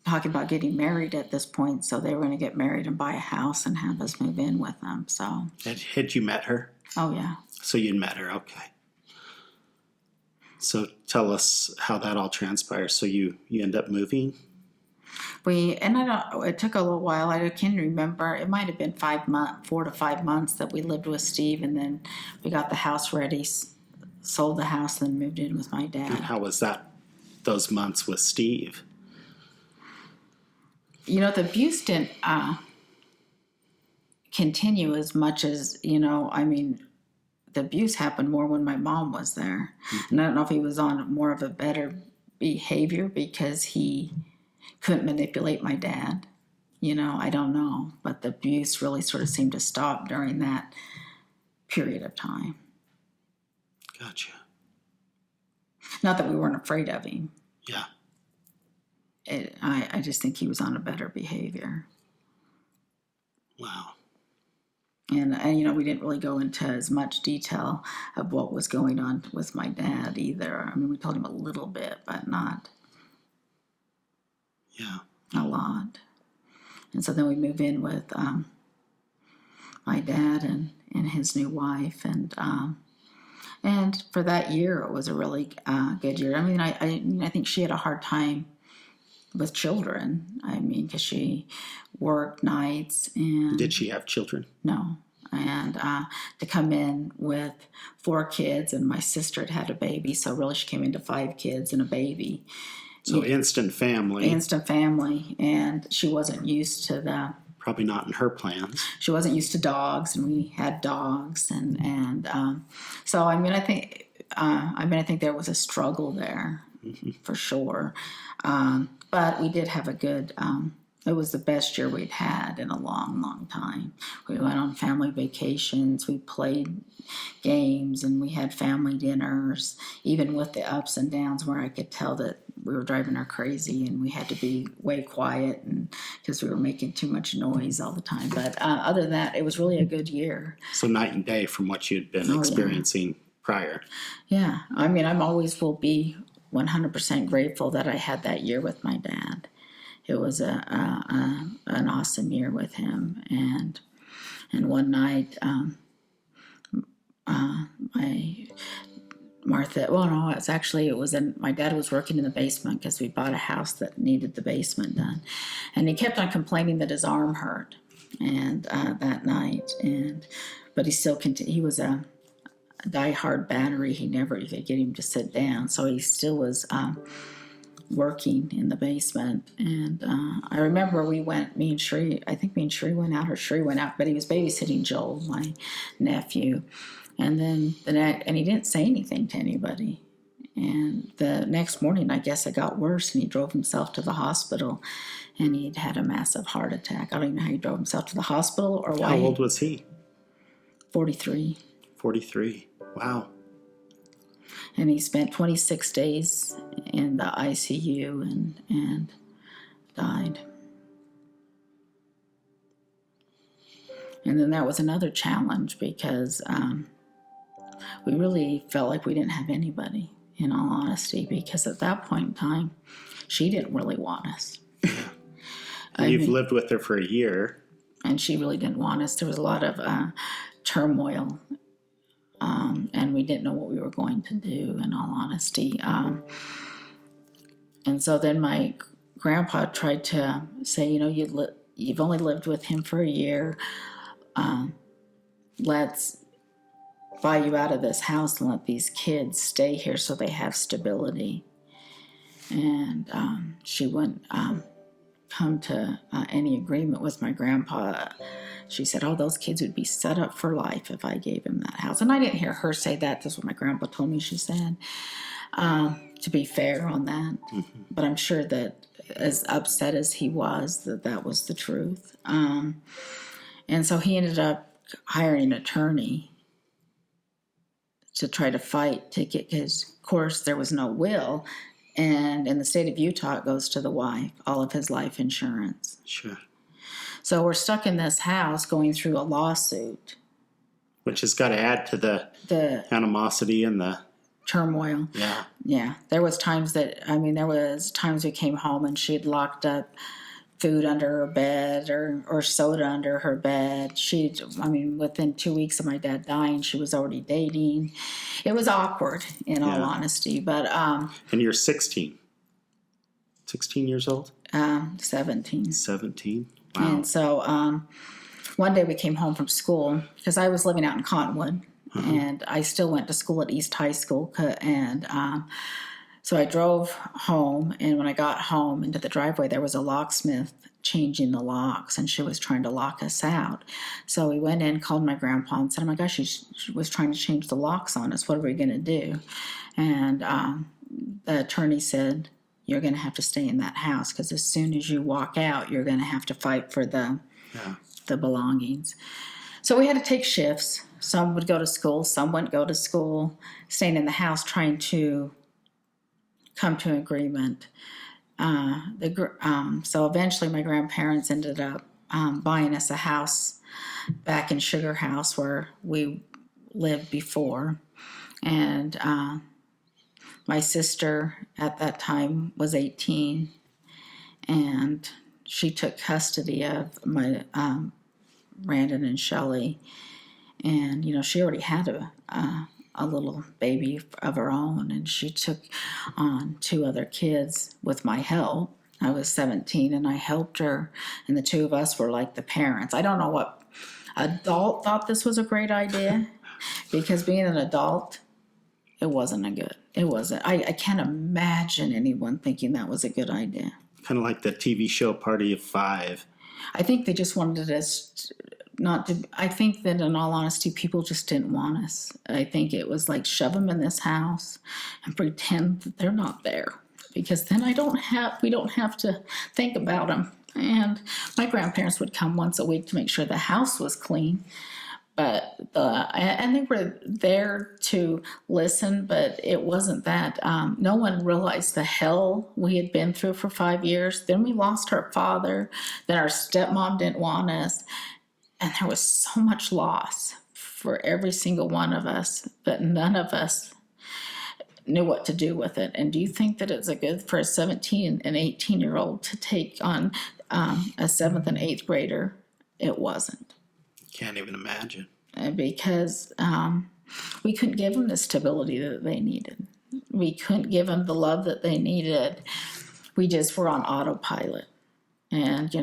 [SPEAKER 2] talking about getting married at this point, so they were going to get married and buy a house and have us move in with them. So
[SPEAKER 1] had you met her?
[SPEAKER 2] Oh yeah.
[SPEAKER 1] So you'd met her, okay. So tell us how that all transpires. So you end up moving?
[SPEAKER 2] It took a little while. I can't remember. It might have been 4 to 5 months that we lived with Steve, and then we got the house ready, sold the house, and moved in with my dad.
[SPEAKER 1] And how was that, those months with Steve?
[SPEAKER 2] You know, the abuse didn't continue as much as, you know, I mean, the abuse happened more when my mom was there. Mm-hmm. And I don't know if he was on more of a better behavior because he couldn't manipulate my dad. You know, I don't know. But the abuse really sort of seemed to stop during that period of time.
[SPEAKER 1] Gotcha.
[SPEAKER 2] Not that we weren't afraid of him.
[SPEAKER 1] Yeah.
[SPEAKER 2] I just think he was on a better behavior.
[SPEAKER 1] Wow.
[SPEAKER 2] And, you know, we didn't really go into as much detail of what was going on with my dad either. I mean, we told him a little bit, but not a lot. And so then we moved in with my dad and his new wife. And for that year, it was a really good year. I mean, I think she had a hard time with children. I mean, because she worked nights. And
[SPEAKER 1] did she have children?
[SPEAKER 2] No. And to come in with 4 kids, and my sister had a baby, so really she came into 5 kids and a baby.
[SPEAKER 1] So instant family. Instant
[SPEAKER 2] family, and she wasn't used to the...
[SPEAKER 1] Probably not in her plans.
[SPEAKER 2] She wasn't used to dogs, and we had dogs, and so I mean, I think there was a struggle there, mm-hmm. for sure. But we did have a good It was the best year we'd had in a long, long time. We went on family vacations, we played games, and we had family dinners, even with the ups and downs where I could tell that we were driving her crazy and we had to be way quiet and because we were making too much noise all the time. But other than that, it was really a good year.
[SPEAKER 1] So night and day from what you'd been experiencing prior.
[SPEAKER 2] Yeah. I mean, I'm always will be 100% grateful that I had that year with my dad. It was an awesome year with him. And one night, my dad was working in the basement because we bought a house that needed the basement done. And he kept on complaining that his arm hurt. And that night, but he still continued. He was a die-hard battery. You could get him to sit down. So he still was working in the basement. And I remember me and Sheree went out, or Sheree went out, but he was babysitting Joel, my nephew. And then and he didn't say anything to anybody. And the next morning, I guess it got worse, and he drove himself to the hospital, and he'd had a massive heart attack. I don't even know how he drove himself to the hospital or why.
[SPEAKER 1] How old was he?
[SPEAKER 2] 43.
[SPEAKER 1] 43. Wow.
[SPEAKER 2] And he spent 26 days in the ICU and died. And then that was another challenge because we really felt like we didn't have anybody, in all honesty, because at that point in time, she didn't really want us.
[SPEAKER 1] You've lived with her for a year.
[SPEAKER 2] And she really didn't want us. There was a lot of turmoil, and we didn't know what we were going to do, in all honesty. And so then my grandpa tried to say, you've only lived with him for a year. Let's buy you out of this house and let these kids stay here so they have stability. And she wouldn't come to any agreement with my grandpa. She said, those kids would be set up for life if I gave him that house. And I didn't hear her say that. That's what my grandpa told me she said, to be fair on that. Mm-hmm. But I'm sure that as upset as he was, that was the truth. And so he ended up hiring an attorney to try to fight to get, because of course there was no will. And in the state of Utah, it goes to the wife, all of his life insurance.
[SPEAKER 1] Sure.
[SPEAKER 2] So we're stuck in this house going through a lawsuit.
[SPEAKER 1] Which has got to add to the animosity and the
[SPEAKER 2] turmoil.
[SPEAKER 1] Yeah.
[SPEAKER 2] Yeah. There was times we came home and she had locked up food under her bed or soda under her bed. Within 2 weeks of my dad dying, she was already dating. It was awkward, in all honesty. But
[SPEAKER 1] and you're 16 years old?
[SPEAKER 2] 17.
[SPEAKER 1] 17? Wow.
[SPEAKER 2] And so one day we came home from school, because I was living out in Cottonwood, and I still went to school at East High School, and so I drove home, and when I got home into the driveway, there was a locksmith changing the locks, and she was trying to lock us out. So we went in, called my grandpa, and said, "Oh my gosh, she was trying to change the locks on us. What are we going to do?" And the attorney said, "You're going to have to stay in that house, because as soon as you walk out, you're going to have to fight for the belongings." So we had to take shifts. Some would go to school, some wouldn't go to school, staying in the house trying to come to an agreement. So eventually my grandparents ended up buying us a house back in Sugar House where we lived before. And my sister at that time was 18, and she took custody of my Brandon and Shelley. And, she already had a little baby of her own, and she took on 2 other kids with my help. I was 17, and I helped her, and the 2 of us were like the parents. I don't know what adult thought this was a great idea, because being an adult, it wasn't. I can't imagine anyone thinking that was a good idea.
[SPEAKER 1] Kind of like the TV show Party of 5.
[SPEAKER 2] I think they just wanted us not to. I think that, in all honesty, people just didn't want us. I think it was like, shove them in this house and pretend that they're not there, because then we don't have to think about them. And my grandparents would come once a week to make sure the house was clean. But and they were there to listen, but it wasn't that. No one realized the hell we had been through for 5 years. Then we lost our father. Then our stepmom didn't want us. And there was so much loss for every single one of us, but none of us knew what to do with it. And do you think that it's a good for a 17 and 18-year-old to take on a 7th and 8th grader? It wasn't.
[SPEAKER 1] Can't even imagine.
[SPEAKER 2] Because we couldn't give them the stability that they needed. We couldn't give them the love that they needed. We just were on autopilot. And,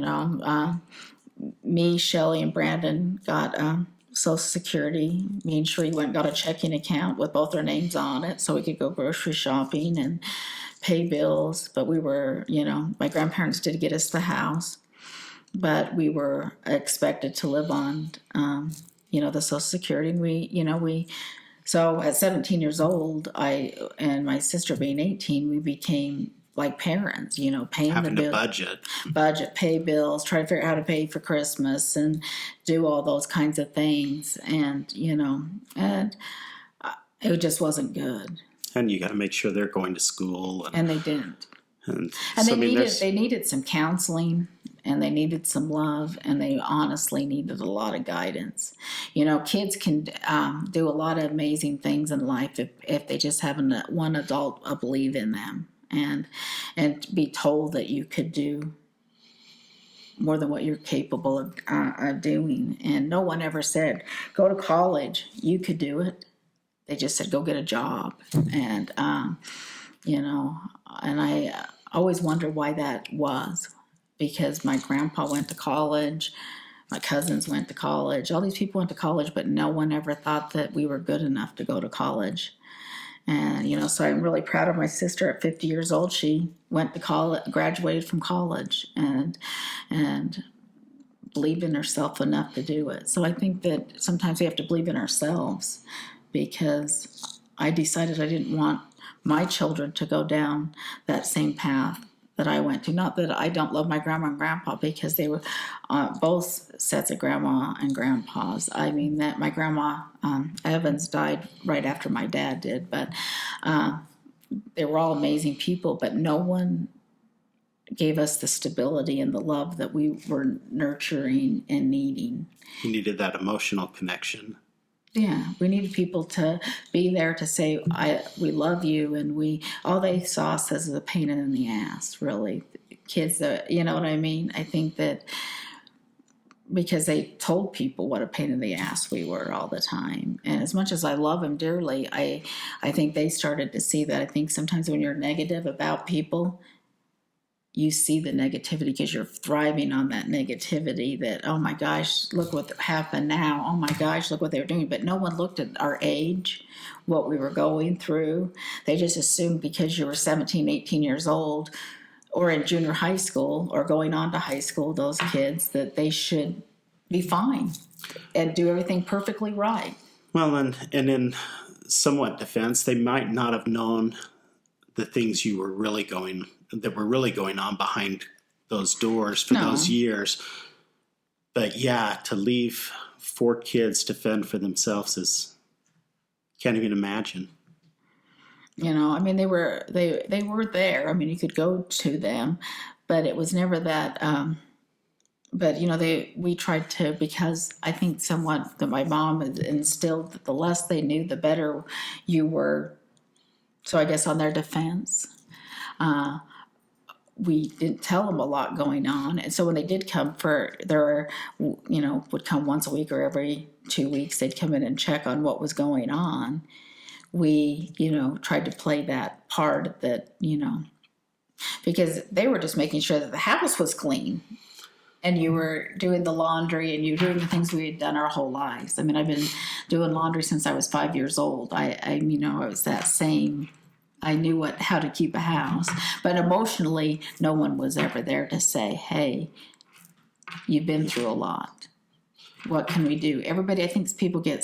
[SPEAKER 2] me, Shelly, and Brandon got Social Security. Me and Sheree went and got a checking account with both our names on it so we could go grocery shopping and pay bills. But we were, my grandparents did get us the house. But we were expected to live on, the Social Security. And so at 17 years old, I and my sister being 18, we became like parents, paying
[SPEAKER 1] having
[SPEAKER 2] the
[SPEAKER 1] to
[SPEAKER 2] bill,
[SPEAKER 1] budget,
[SPEAKER 2] pay bills, try to figure out how to pay for Christmas and do all those kinds of things. And, and it just wasn't good.
[SPEAKER 1] And you got to make sure they're going to school.
[SPEAKER 2] And they didn't.
[SPEAKER 1] And
[SPEAKER 2] so, they needed some counseling, and they needed some love, and they honestly needed a lot of guidance. Kids can do a lot of amazing things in life if they just have one adult believe in them and be told that you could do more than what you're capable of doing. And no one ever said, go to college, you could do it. They just said, go get a job. And, and I always wondered why that was, because my grandpa went to college, my cousins went to college, all these people went to college, but no one ever thought that we were good enough to go to college. And, so I'm really proud of my sister at 50 years old. She went to college, graduated from college, and believed in herself enough to do it. So I think that sometimes we have to believe in ourselves, because I decided I didn't want my children to go down that same path that I went to. Not that I don't love my grandma and grandpa, because they were both sets of grandma and grandpas. I mean, that my grandma Evans died right after my dad did, but they were all amazing people, but no one gave us the stability and the love that we were nurturing and needing.
[SPEAKER 1] You needed that emotional connection.
[SPEAKER 2] Yeah, we needed people to be there to say, we love you, and all they saw us as a pain in the ass, really. Kids, you know what I mean? I think that because they told people what a pain in the ass we were all the time. And as much as I love them dearly, I think they started to see that. I think sometimes when you're negative about people, you see the negativity because you're thriving on that negativity that, oh my gosh, look what happened now. Oh my gosh, look what they were doing. But no one looked at our age, what we were going through. They just assumed because you were 17, 18 years old or in junior high school or going on to high school, those kids, that they should be fine and do everything perfectly right.
[SPEAKER 1] Well, and in somewhat defense, they might not have known the things that were really going on behind those doors for those years. But yeah, to leave 4 kids to fend for themselves can't even imagine.
[SPEAKER 2] I mean, they were there. I mean, you could go to them, but it was never that. But we tried to, because I think somewhat that my mom instilled that the less they knew, the better you were. So I guess on their defense, we didn't tell them a lot going on. And so when they did come would come once a week or every 2 weeks, they'd come in and check on what was going on. We, tried to play that part that, because they were just making sure that the house was clean. And you were doing the laundry, and you were doing the things we had done our whole lives. I mean, I've been doing laundry since I was 5 years old. I was that same. I knew how to keep a house. But emotionally, no one was ever there to say, hey, you've been through a lot. What can we do? Everybody, I think people get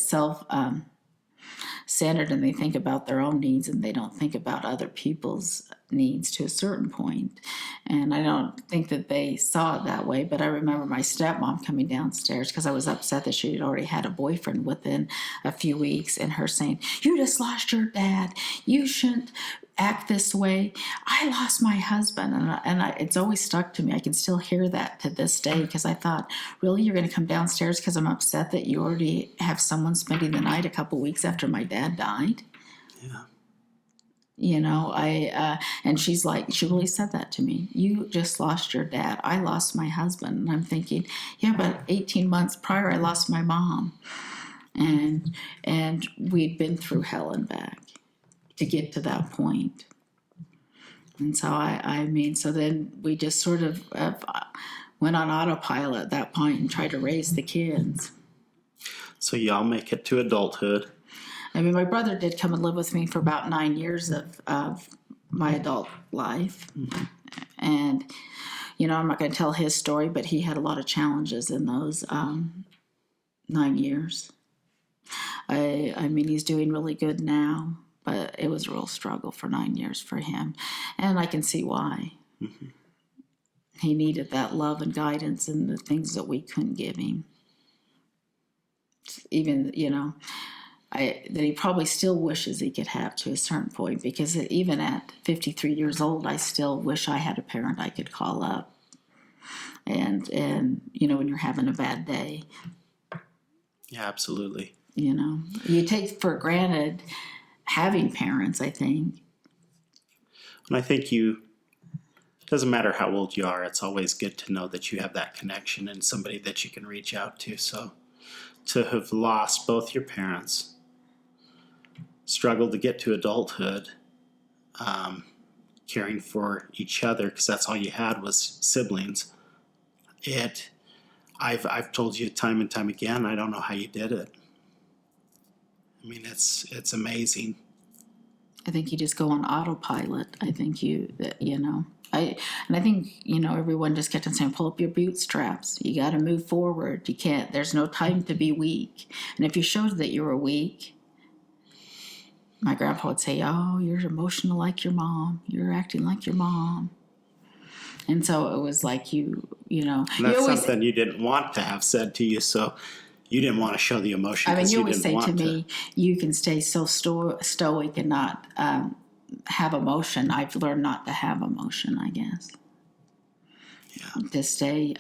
[SPEAKER 2] self-centered and they think about their own needs and they don't think about other people's needs to a certain point. And I don't think that they saw it that way, but I remember my stepmom coming downstairs because I was upset that she had already had a boyfriend within a few weeks, and her saying, "You just lost your dad. You shouldn't act this way. I lost my husband." And it's always stuck to me. I can still hear that to this day because I thought, really, you're going to come downstairs because I'm upset that you already have someone spending the night a couple weeks after my dad died?
[SPEAKER 1] Yeah.
[SPEAKER 2] You know, and she's like, she really said that to me. "You just lost your dad. I lost my husband." And I'm thinking, yeah, but 18 months prior, I lost my mom. And we'd been through hell and back to get to that point. And so so then we just sort of went on autopilot at that point and tried to raise the kids.
[SPEAKER 1] So y'all make it to adulthood.
[SPEAKER 2] I mean, my brother did come and live with me for about 9 years of my adult life. Mm-hmm. And, you know, I'm not going to tell his story, but he had a lot of challenges in those 9 years. I mean, he's doing really good now, but it was a real struggle for 9 years for him. And I can see why. Mm-hmm. He needed that love and guidance and the things that we couldn't give him. Even, you know, that he probably still wishes he could have to a certain point, because even at 53 years old, I still wish I had a parent I could call up. And you know, when you're having a bad day.
[SPEAKER 1] Yeah, absolutely.
[SPEAKER 2] You know, you take for granted having parents, I think.
[SPEAKER 1] And I think it doesn't matter how old you are, it's always good to know that you have that connection and somebody that you can reach out to. So to have lost both your parents, struggled to get to adulthood, caring for each other, because that's all you had was siblings. I've told you time and time again, I don't know how you did it. I mean, it's amazing.
[SPEAKER 2] I think you just go on autopilot. I think you know. I think, you know, everyone just kept on saying, "Pull up your bootstraps. You got to move forward. You can't. There's no time to be weak." And if you showed that you were weak, my grandpa would say, "Oh, you're emotional like your mom. You're acting like your mom." And so it was like you know.
[SPEAKER 1] And that's something you didn't want to have said to you, so you didn't want to show the emotion.
[SPEAKER 2] I mean, you always say to me, "You can stay so stoic and not have emotion." I've learned not to have emotion, I guess. Yeah. To stay,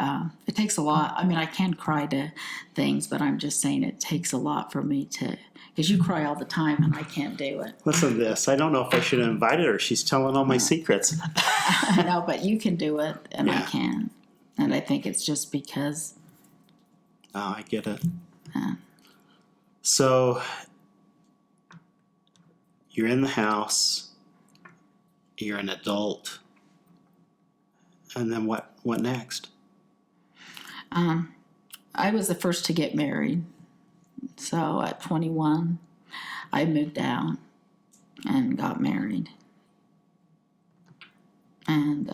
[SPEAKER 2] it takes a lot. I mean, I can cry to things, but I'm just saying it takes a lot for me to, because you cry all the time and I can't do it.
[SPEAKER 1] Listen to this. I don't know if I should have invited her. She's telling all my secrets.
[SPEAKER 2] I know, but you can do it and I can't. And I think it's just because.
[SPEAKER 1] Oh, I get it. So you're in the house, you're an adult, and then what next?
[SPEAKER 2] I was the first to get married. So at 21, I moved out and got married. And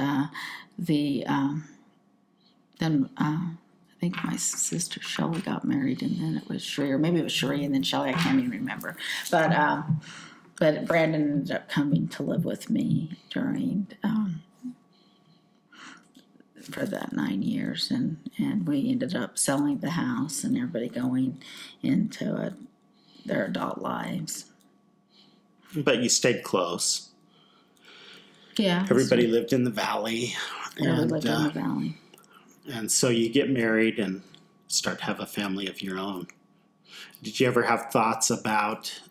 [SPEAKER 2] then I think my sister Shelley got married, and then it was Sheree, or maybe it was Sheree and then Shelley. I can't even remember. But Brandon ended up coming to live with me during for that 9 years, and we ended up selling the house and everybody going into their adult lives.
[SPEAKER 1] But you stayed close.
[SPEAKER 2] Yeah.
[SPEAKER 1] Everybody lived in the valley.
[SPEAKER 2] Yeah, we lived in the valley.
[SPEAKER 1] And so you get married and start to have a family of your own. Did you ever have thoughts about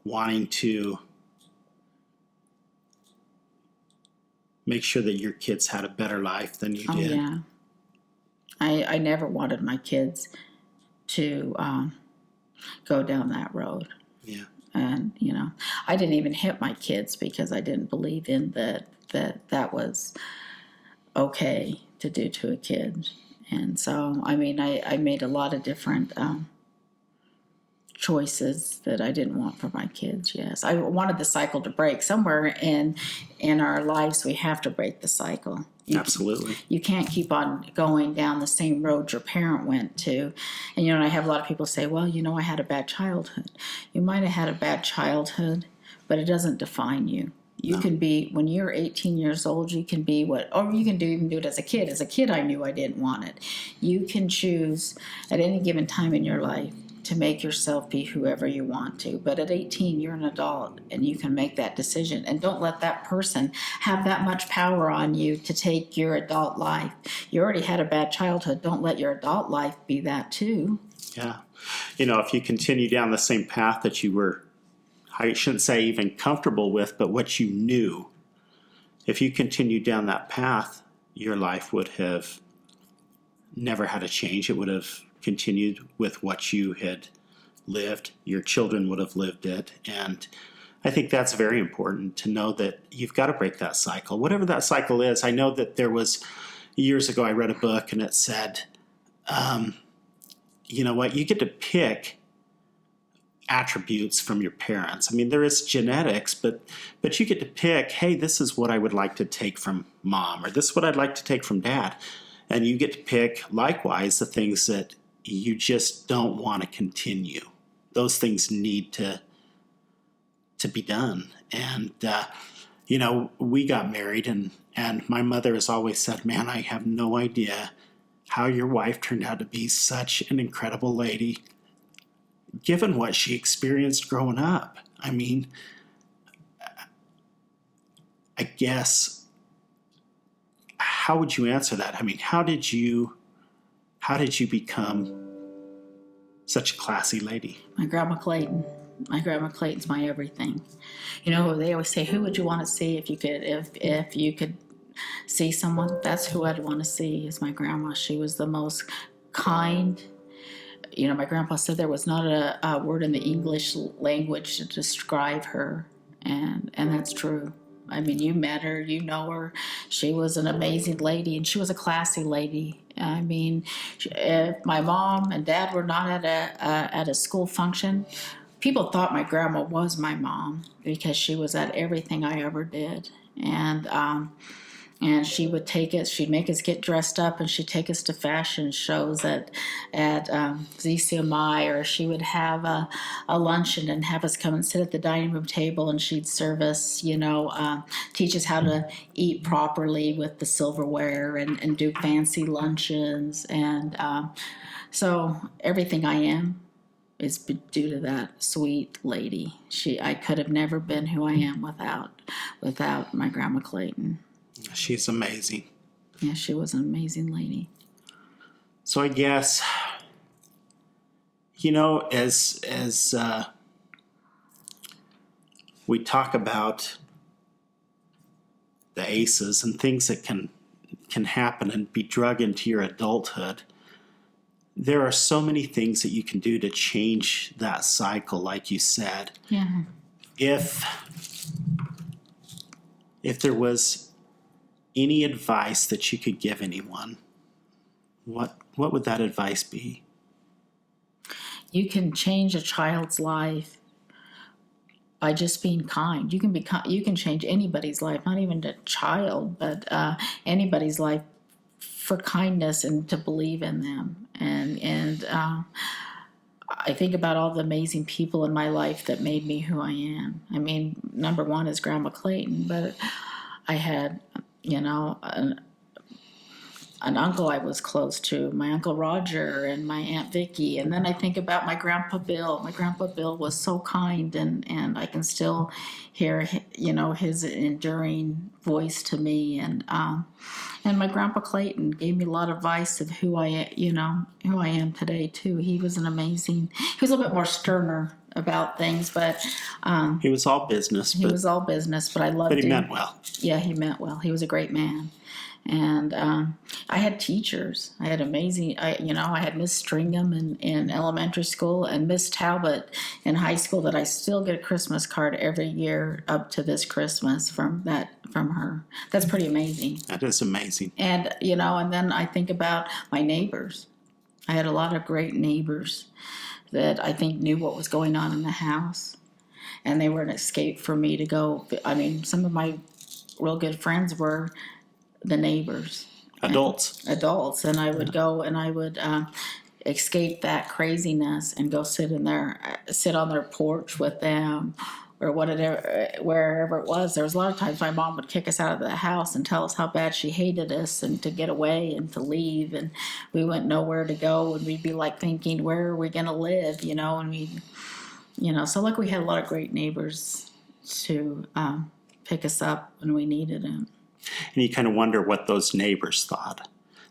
[SPEAKER 1] wanting to make sure that your kids had a better life than you did?
[SPEAKER 2] Yeah. I never wanted my kids to go down that road.
[SPEAKER 1] Yeah.
[SPEAKER 2] And, you know, I didn't even hit my kids because I didn't believe in that was okay to do to a kid. And so, I mean, I made a lot of different choices that I didn't want for my kids, yes. I wanted the cycle to break. Somewhere in our lives, we have to break the cycle.
[SPEAKER 1] Absolutely.
[SPEAKER 2] You can't keep on going down the same road your parent went to. And, I have a lot of people say, well, I had a bad childhood. You might have had a bad childhood, but it doesn't define you. You can be, when you're 18 years old, you can be or you can even do it as a kid. As a kid, I knew I didn't want it. You can choose at any given time in your life to make yourself be whoever you want to. But at 18, you're an adult and you can make that decision. And don't let that person have that much power on you to take your adult life. You already had a bad childhood. Don't let your adult life be that too.
[SPEAKER 1] Yeah. If you continue down the same path that you were, I shouldn't say even comfortable with, but what you knew, if you continued down that path, your life would have never had a change. It would have continued with what you had lived. Your children would have lived it. And I think that's very important to know that you've got to break that cycle, whatever that cycle is. I know that there was, years ago, I read a book and it said, you know what, you get to pick attributes from your parents. I mean, there is genetics, but you get to pick, hey, this is what I would like to take from mom, or this is what I'd like to take from dad. And you get to pick, likewise, the things that you just don't want to continue. Those things need to be done. And, we got married, and my mother has always said, man, I have no idea how your wife turned out to be such an incredible lady, given what she experienced growing up. I mean, I guess, how would you answer that? I mean, how did you become such a classy lady?
[SPEAKER 2] My Grandma Clayton. My Grandma Clayton's my everything. They always say, who would you want to see if you could see someone? That's who I'd want to see, is my grandma. She was the most kind. My grandpa said there was not a word in the English language to describe her, and that's true. I mean, you met her, you know her. She was an amazing lady, and she was a classy lady. I mean, if my mom and dad were not at a school function, people thought my grandma was my mom because she was at everything I ever did. And she would take us, she'd make us get dressed up, and she'd take us to fashion shows at ZCMI, or she would have a luncheon and have us come and sit at the dining room table, and she'd serve us, teach us how to eat properly with the silverware and do fancy luncheons. And so everything I am is due to that sweet lady. I could have never been who I am without my Grandma Clayton.
[SPEAKER 1] She's amazing.
[SPEAKER 2] Yeah, she was an amazing lady.
[SPEAKER 1] So I guess, as we talk about the ACEs and things that can happen and be drug into your adulthood, there are so many things that you can do to change that cycle, like you said.
[SPEAKER 2] Yeah.
[SPEAKER 1] If there was any advice that you could give anyone, what would that advice be?
[SPEAKER 2] You can change a child's life by just being kind. You can change anybody's life, not even a child, but anybody's life, for kindness and to believe in them. And I think about all the amazing people in my life that made me who I am. I mean, number one is Grandma Clayton, but I had, an uncle I was close to, my Uncle Roger and my Aunt Vicky. And then I think about my Grandpa Bill. My Grandpa Bill was so kind, and I can still hear, his enduring voice to me. And my Grandpa Clayton gave me a lot of advice of who I am today too. He was he was a little bit more sterner about things, but
[SPEAKER 1] he was all business.
[SPEAKER 2] He was all business, but I loved him.
[SPEAKER 1] But he meant well.
[SPEAKER 2] Yeah, he meant well. He was a great man. And I had teachers. I had amazing. I had Miss Stringham in elementary school and Miss Talbot in high school. That I still get a Christmas card every year up to this Christmas from her. That's pretty amazing.
[SPEAKER 1] That is amazing.
[SPEAKER 2] And and then I think about my neighbors. I had a lot of great neighbors that I think knew what was going on in the house, and they were an escape for me to go. I mean, some of my real good friends were the neighbors.
[SPEAKER 1] Adults.
[SPEAKER 2] And I would go and I would escape that craziness and go sit on their porch with them or whatever, wherever it was. There was a lot of times my mom would kick us out of the house and tell us how bad she hated us and to get away and to leave, and we wouldn't know where to go, and we'd be like thinking, where are we going to live, and so like we had a lot of great neighbors to pick us up when we needed them.
[SPEAKER 1] And you kind of wonder what those neighbors thought.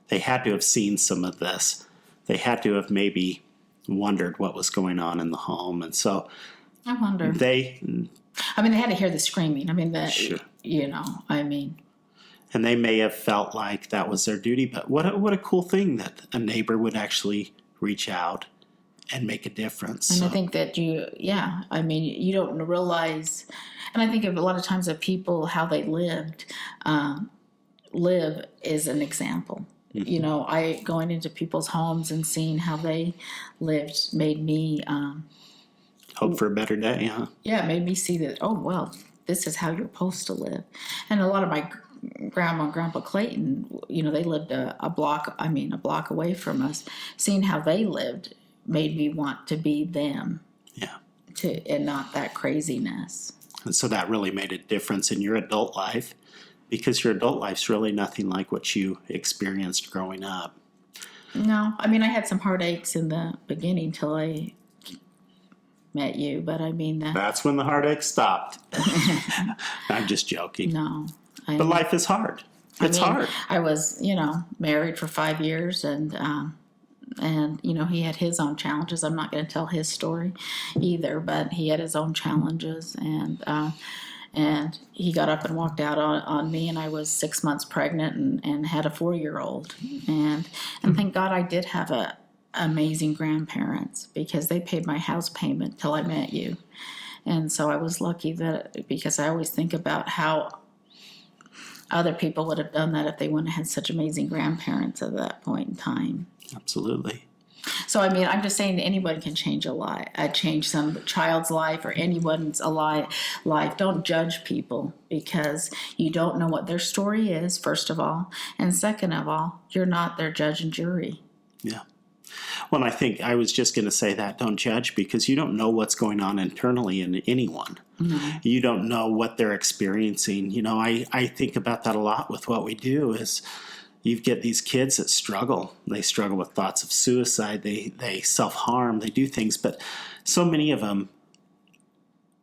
[SPEAKER 1] They had to have seen some of this. They had to have maybe wondered what was going on in the home. And so
[SPEAKER 2] I wonder.
[SPEAKER 1] They
[SPEAKER 2] had to hear the screaming.
[SPEAKER 1] Sure.
[SPEAKER 2] And
[SPEAKER 1] they may have felt like that was their duty. But what a cool thing that a neighbor would actually reach out and make a difference.
[SPEAKER 2] And I think that you don't realize, and I think of a lot of times of people, how they live is an example. Mm-hmm. Going into people's homes and seeing how they lived made me
[SPEAKER 1] hope for a better day, huh?
[SPEAKER 2] Yeah, it made me see that, oh, well, this is how you're supposed to live. And a lot of my grandma and grandpa Clayton, they lived a block away from us. Seeing how they lived made me want to be them.
[SPEAKER 1] Yeah.
[SPEAKER 2] And not that craziness.
[SPEAKER 1] And so that really made a difference in your adult life, because your adult life's really nothing like what you experienced growing up.
[SPEAKER 2] No, I had some heartaches in the beginning till I met you, but
[SPEAKER 1] that's when the heartache stopped. I'm just joking.
[SPEAKER 2] No.
[SPEAKER 1] But life is hard. It's hard.
[SPEAKER 2] I was, married for 5 years, and he had his own challenges. I'm not going to tell his story either, but he had his own challenges, and he got up and walked out on me, and I was 6 months pregnant and had a 4-year-old. And thank God I did have amazing grandparents, because they paid my house payment till I met you. And so I was lucky because I always think about how other people would have done that if they wouldn't have had such amazing grandparents at that point in time.
[SPEAKER 1] Absolutely.
[SPEAKER 2] So, I'm just saying that anybody can change change some child's life or anyone's life. Don't judge people, because you don't know what their story is, first of all. And second of all, you're not their judge and jury.
[SPEAKER 1] Yeah. Well, I think I was just going to say that, don't judge, because you don't know what's going on internally in anyone. Mm-hmm. You don't know what they're experiencing. I think about that a lot with what we do is you get these kids that struggle. They struggle with thoughts of suicide. They self-harm. They do things. But so many of them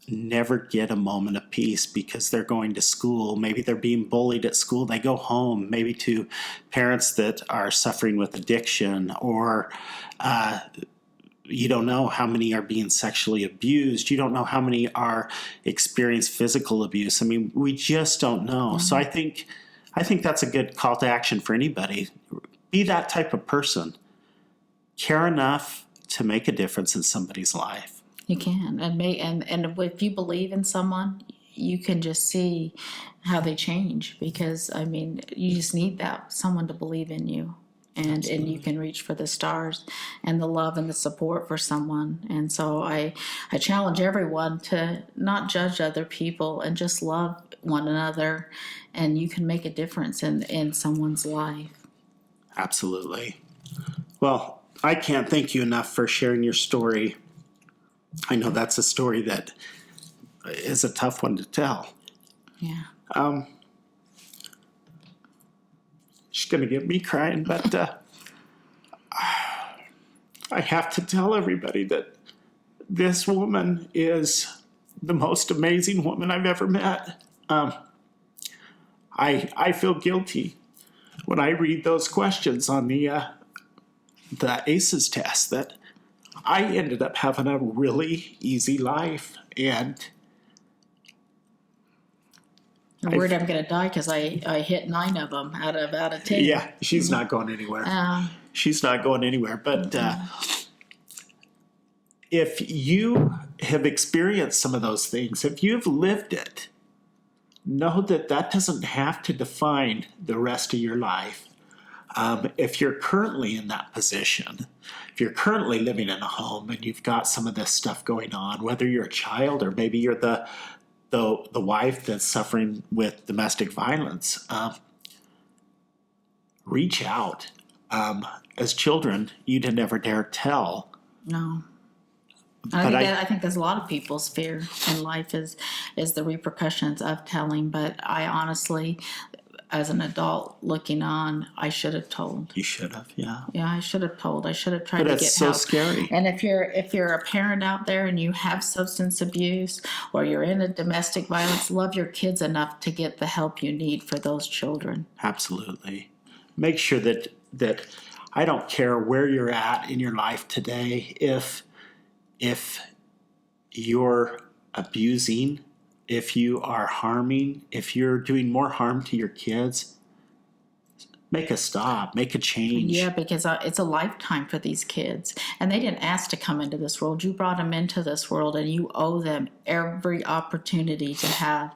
[SPEAKER 1] never get a moment of peace because they're going to school. Maybe they're being bullied at school. They go home, maybe to parents that are suffering with addiction, or you don't know how many are being sexually abused. You don't know how many are experiencing physical abuse. We just don't know. Mm-hmm. So I think that's a good call to action for anybody. Be that type of person. Care enough to make a difference in somebody's life.
[SPEAKER 2] You can, and if you believe in someone, you can just see how they change, because you just need someone to believe in you, and you can reach for the stars and the love and the support for someone. And so I challenge everyone to not judge other people and just love one another, and you can make a difference in someone's life.
[SPEAKER 1] Absolutely. Well, I can't thank you enough for sharing your story. I know that's a story that is a tough one to tell.
[SPEAKER 2] Yeah.
[SPEAKER 1] She's going to get me crying, but I have to tell everybody that this woman is the most amazing woman I've ever met. I feel guilty when I read those questions on the ACEs test that I ended up having a really easy life, and
[SPEAKER 2] I'm worried I'm going to die because I hit 9 of them out of 10.
[SPEAKER 1] Yeah, she's not going anywhere. She's not going anywhere. But if you have experienced some of those things, if you've lived it, know that doesn't have to define the rest of your life. If you're currently in that position, if you're currently living in a home and you've got some of this stuff going on, whether you're a child or maybe you're the wife that's suffering with domestic violence, reach out. As children, you'd never dare tell.
[SPEAKER 2] No.
[SPEAKER 1] But
[SPEAKER 2] I think there's a lot of people's fear in life is the repercussions of telling. But I honestly, as an adult looking on, I should have told.
[SPEAKER 1] You should have, yeah.
[SPEAKER 2] Yeah, I should have told. I should have tried
[SPEAKER 1] But
[SPEAKER 2] to
[SPEAKER 1] it's
[SPEAKER 2] get
[SPEAKER 1] so
[SPEAKER 2] help.
[SPEAKER 1] scary.
[SPEAKER 2] And if you're a parent out there and you have substance abuse or you're in a domestic violence, love your kids enough to get the help you need for those children.
[SPEAKER 1] Absolutely. Make sure that I don't care where you're at in your life today, if you're abusing, if you are harming, if you're doing more harm to your kids, make a stop, make a change.
[SPEAKER 2] Yeah, because it's a lifetime for these kids. And they didn't ask to come into this world. You brought them into this world, and you owe them every opportunity to have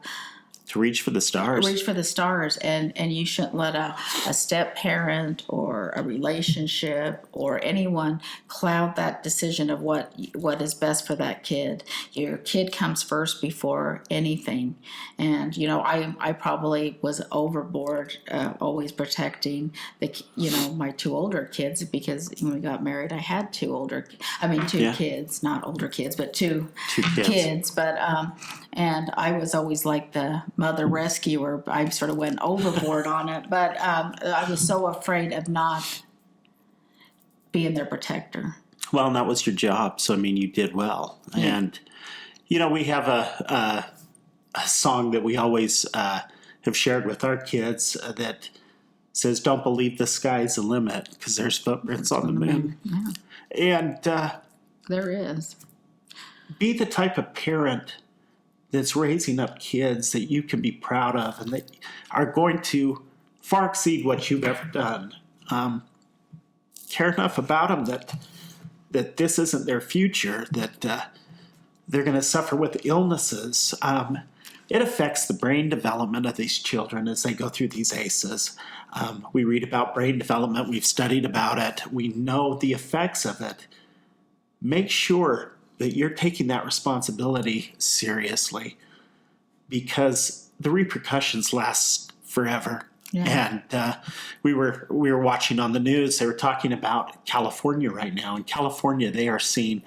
[SPEAKER 1] To reach for the stars.
[SPEAKER 2] Reach for the stars, and you shouldn't let a step parent or a relationship or anyone cloud that decision of what is best for that kid. Your kid comes first before anything. And I probably was overboard, always protecting my two older kids, because when we got married I had two kids, not older kids, but two kids. But and I was always like the mother rescuer. I sort of went overboard on it, but I was so afraid of not being their protector.
[SPEAKER 1] Well, and that was your job, so I mean, you did well. Yeah. And we have a song that we always have shared with our kids that says, "Don't believe the sky's the limit, because there's footprints on the moon." Yeah. And
[SPEAKER 2] there is.
[SPEAKER 1] Be the type of parent that's raising up kids that you can be proud of and that are going to far exceed what you've ever done. Care enough about them that this isn't their future, that they're going to suffer with illnesses. It affects the brain development of these children as they go through these ACEs. We read about brain development. We've studied about it. We know the effects of it. Make sure that you're taking that responsibility seriously, because the repercussions last forever. Yeah. And we were watching on the news, they were talking about California right now. In California, they are seeing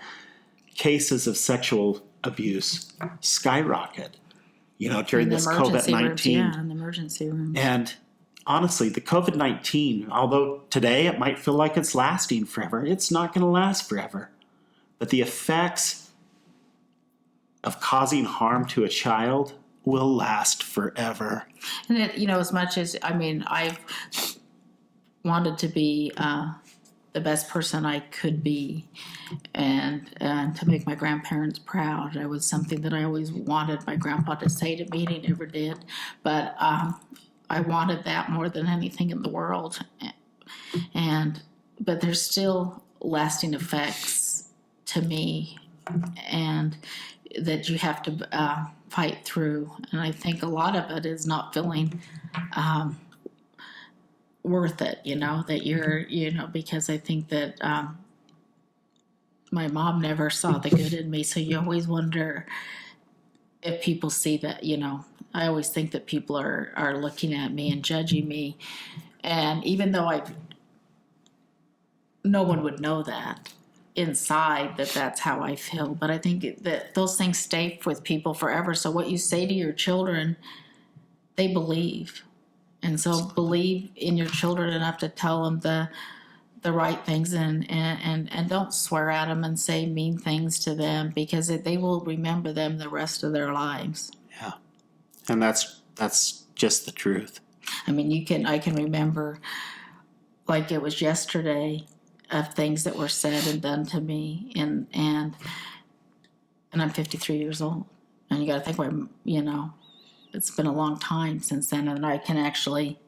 [SPEAKER 1] cases of sexual abuse skyrocket, during this COVID-19.
[SPEAKER 2] Yeah, in the emergency room.
[SPEAKER 1] And honestly, the COVID-19, although today it might feel like it's lasting forever, it's not going to last forever. But the effects of causing harm to a child will last forever.
[SPEAKER 2] And as much as, I've wanted to be the best person I could be, and to make my grandparents proud. It was something that I always wanted my grandpa to say to me, and he never did. But I wanted that more than anything in the world. But there's still lasting effects to me, and that you have to fight through. And I think a lot of it is not feeling worth it, that you're, because I think that my mom never saw the good in me. So you always wonder if people see that, I always think that people are looking at me and judging me. And even though no one would know that inside, that's how I feel. But I think that those things stay with people forever. So what you say to your children, they believe. And so believe in your children enough to tell them the right things, and don't swear at them and say mean things to them, because they will remember them the rest of their lives.
[SPEAKER 1] Yeah. And that's just the truth.
[SPEAKER 2] I can remember like it was yesterday of things that were said and done to me, and I'm 53 years old, and you got to think, it's been a long time since then, and I can actually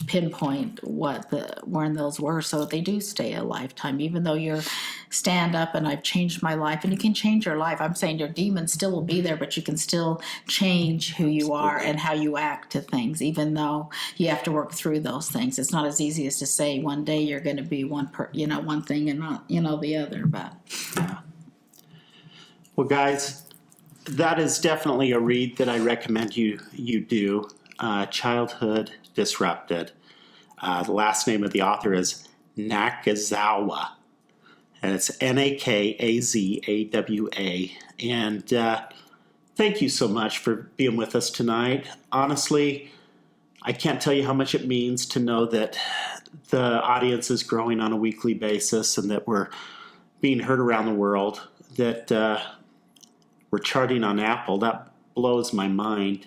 [SPEAKER 2] pinpoint when those were. So they do stay a lifetime, even though you're stand up and I've changed my life, and you can change your life. I'm saying your demons still will be there, but you can still change who you are and how you act to things, even though you have to work through those things. It's not as easy as to say one day you're going to be one thing and not, the other. But
[SPEAKER 1] yeah. Well, guys, that is definitely a read that I recommend you do. Childhood Disrupted. The last name of the author is Nakazawa, and it's Nakazawa. And thank you so much for being with us tonight. Honestly, I can't tell you how much it means to know that the audience is growing on a weekly basis and that we're being heard around the world, that we're charting on Apple. That blows my mind.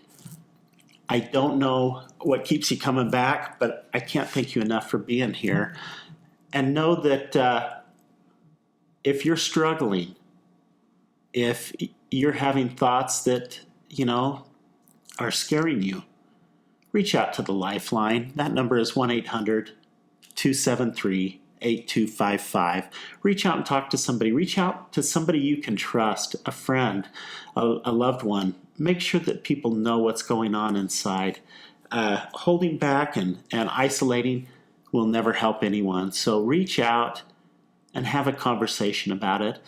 [SPEAKER 1] I don't know what keeps you coming back, but I can't thank you enough for being here. And know that if you're struggling, if you're having thoughts that, are scaring you, reach out to the Lifeline. That number is 1-800-273-8255. Reach out and talk to somebody. Reach out to somebody you can trust, a friend, a loved one. Make sure that people know what's going on inside. Holding back and isolating will never help anyone. So reach out and have a conversation about it.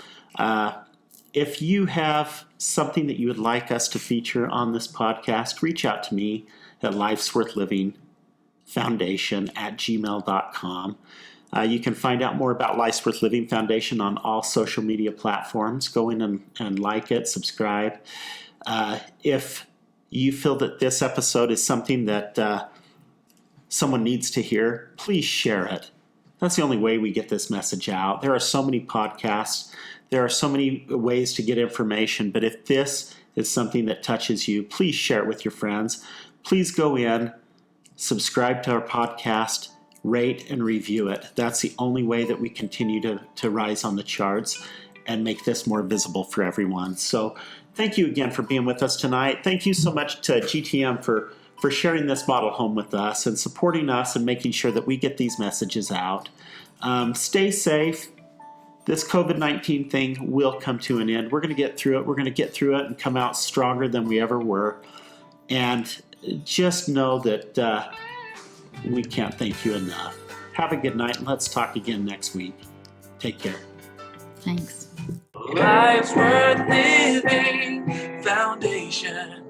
[SPEAKER 1] If you have something that you would like us to feature on this podcast, reach out to me at Life's Worth Living Foundation at gmail.com. You can find out more about Life's Worth Living Foundation on all social media platforms. Go in and like it, subscribe. If you feel that this episode is something that someone needs to hear, please share it. That's the only way we get this message out. There are so many podcasts. There are so many ways to get information. But if this is something that touches you, please share it with your friends. Please go in, subscribe to our podcast, rate and review it. That's the only way that we continue to rise on the charts and make this more visible for everyone. So thank you again for being with us tonight. Thank you so much to GTM for sharing this model home with us and supporting us and making sure that we get these messages out. Stay safe. This COVID-19 thing will come to an end. We're going to get through it. We're going to get through it and come out stronger than we ever were. And just know that we can't thank you enough. Have a good night, and let's talk again next week. Take care.
[SPEAKER 2] Thanks.
[SPEAKER 3] Life's Worth Living Foundation.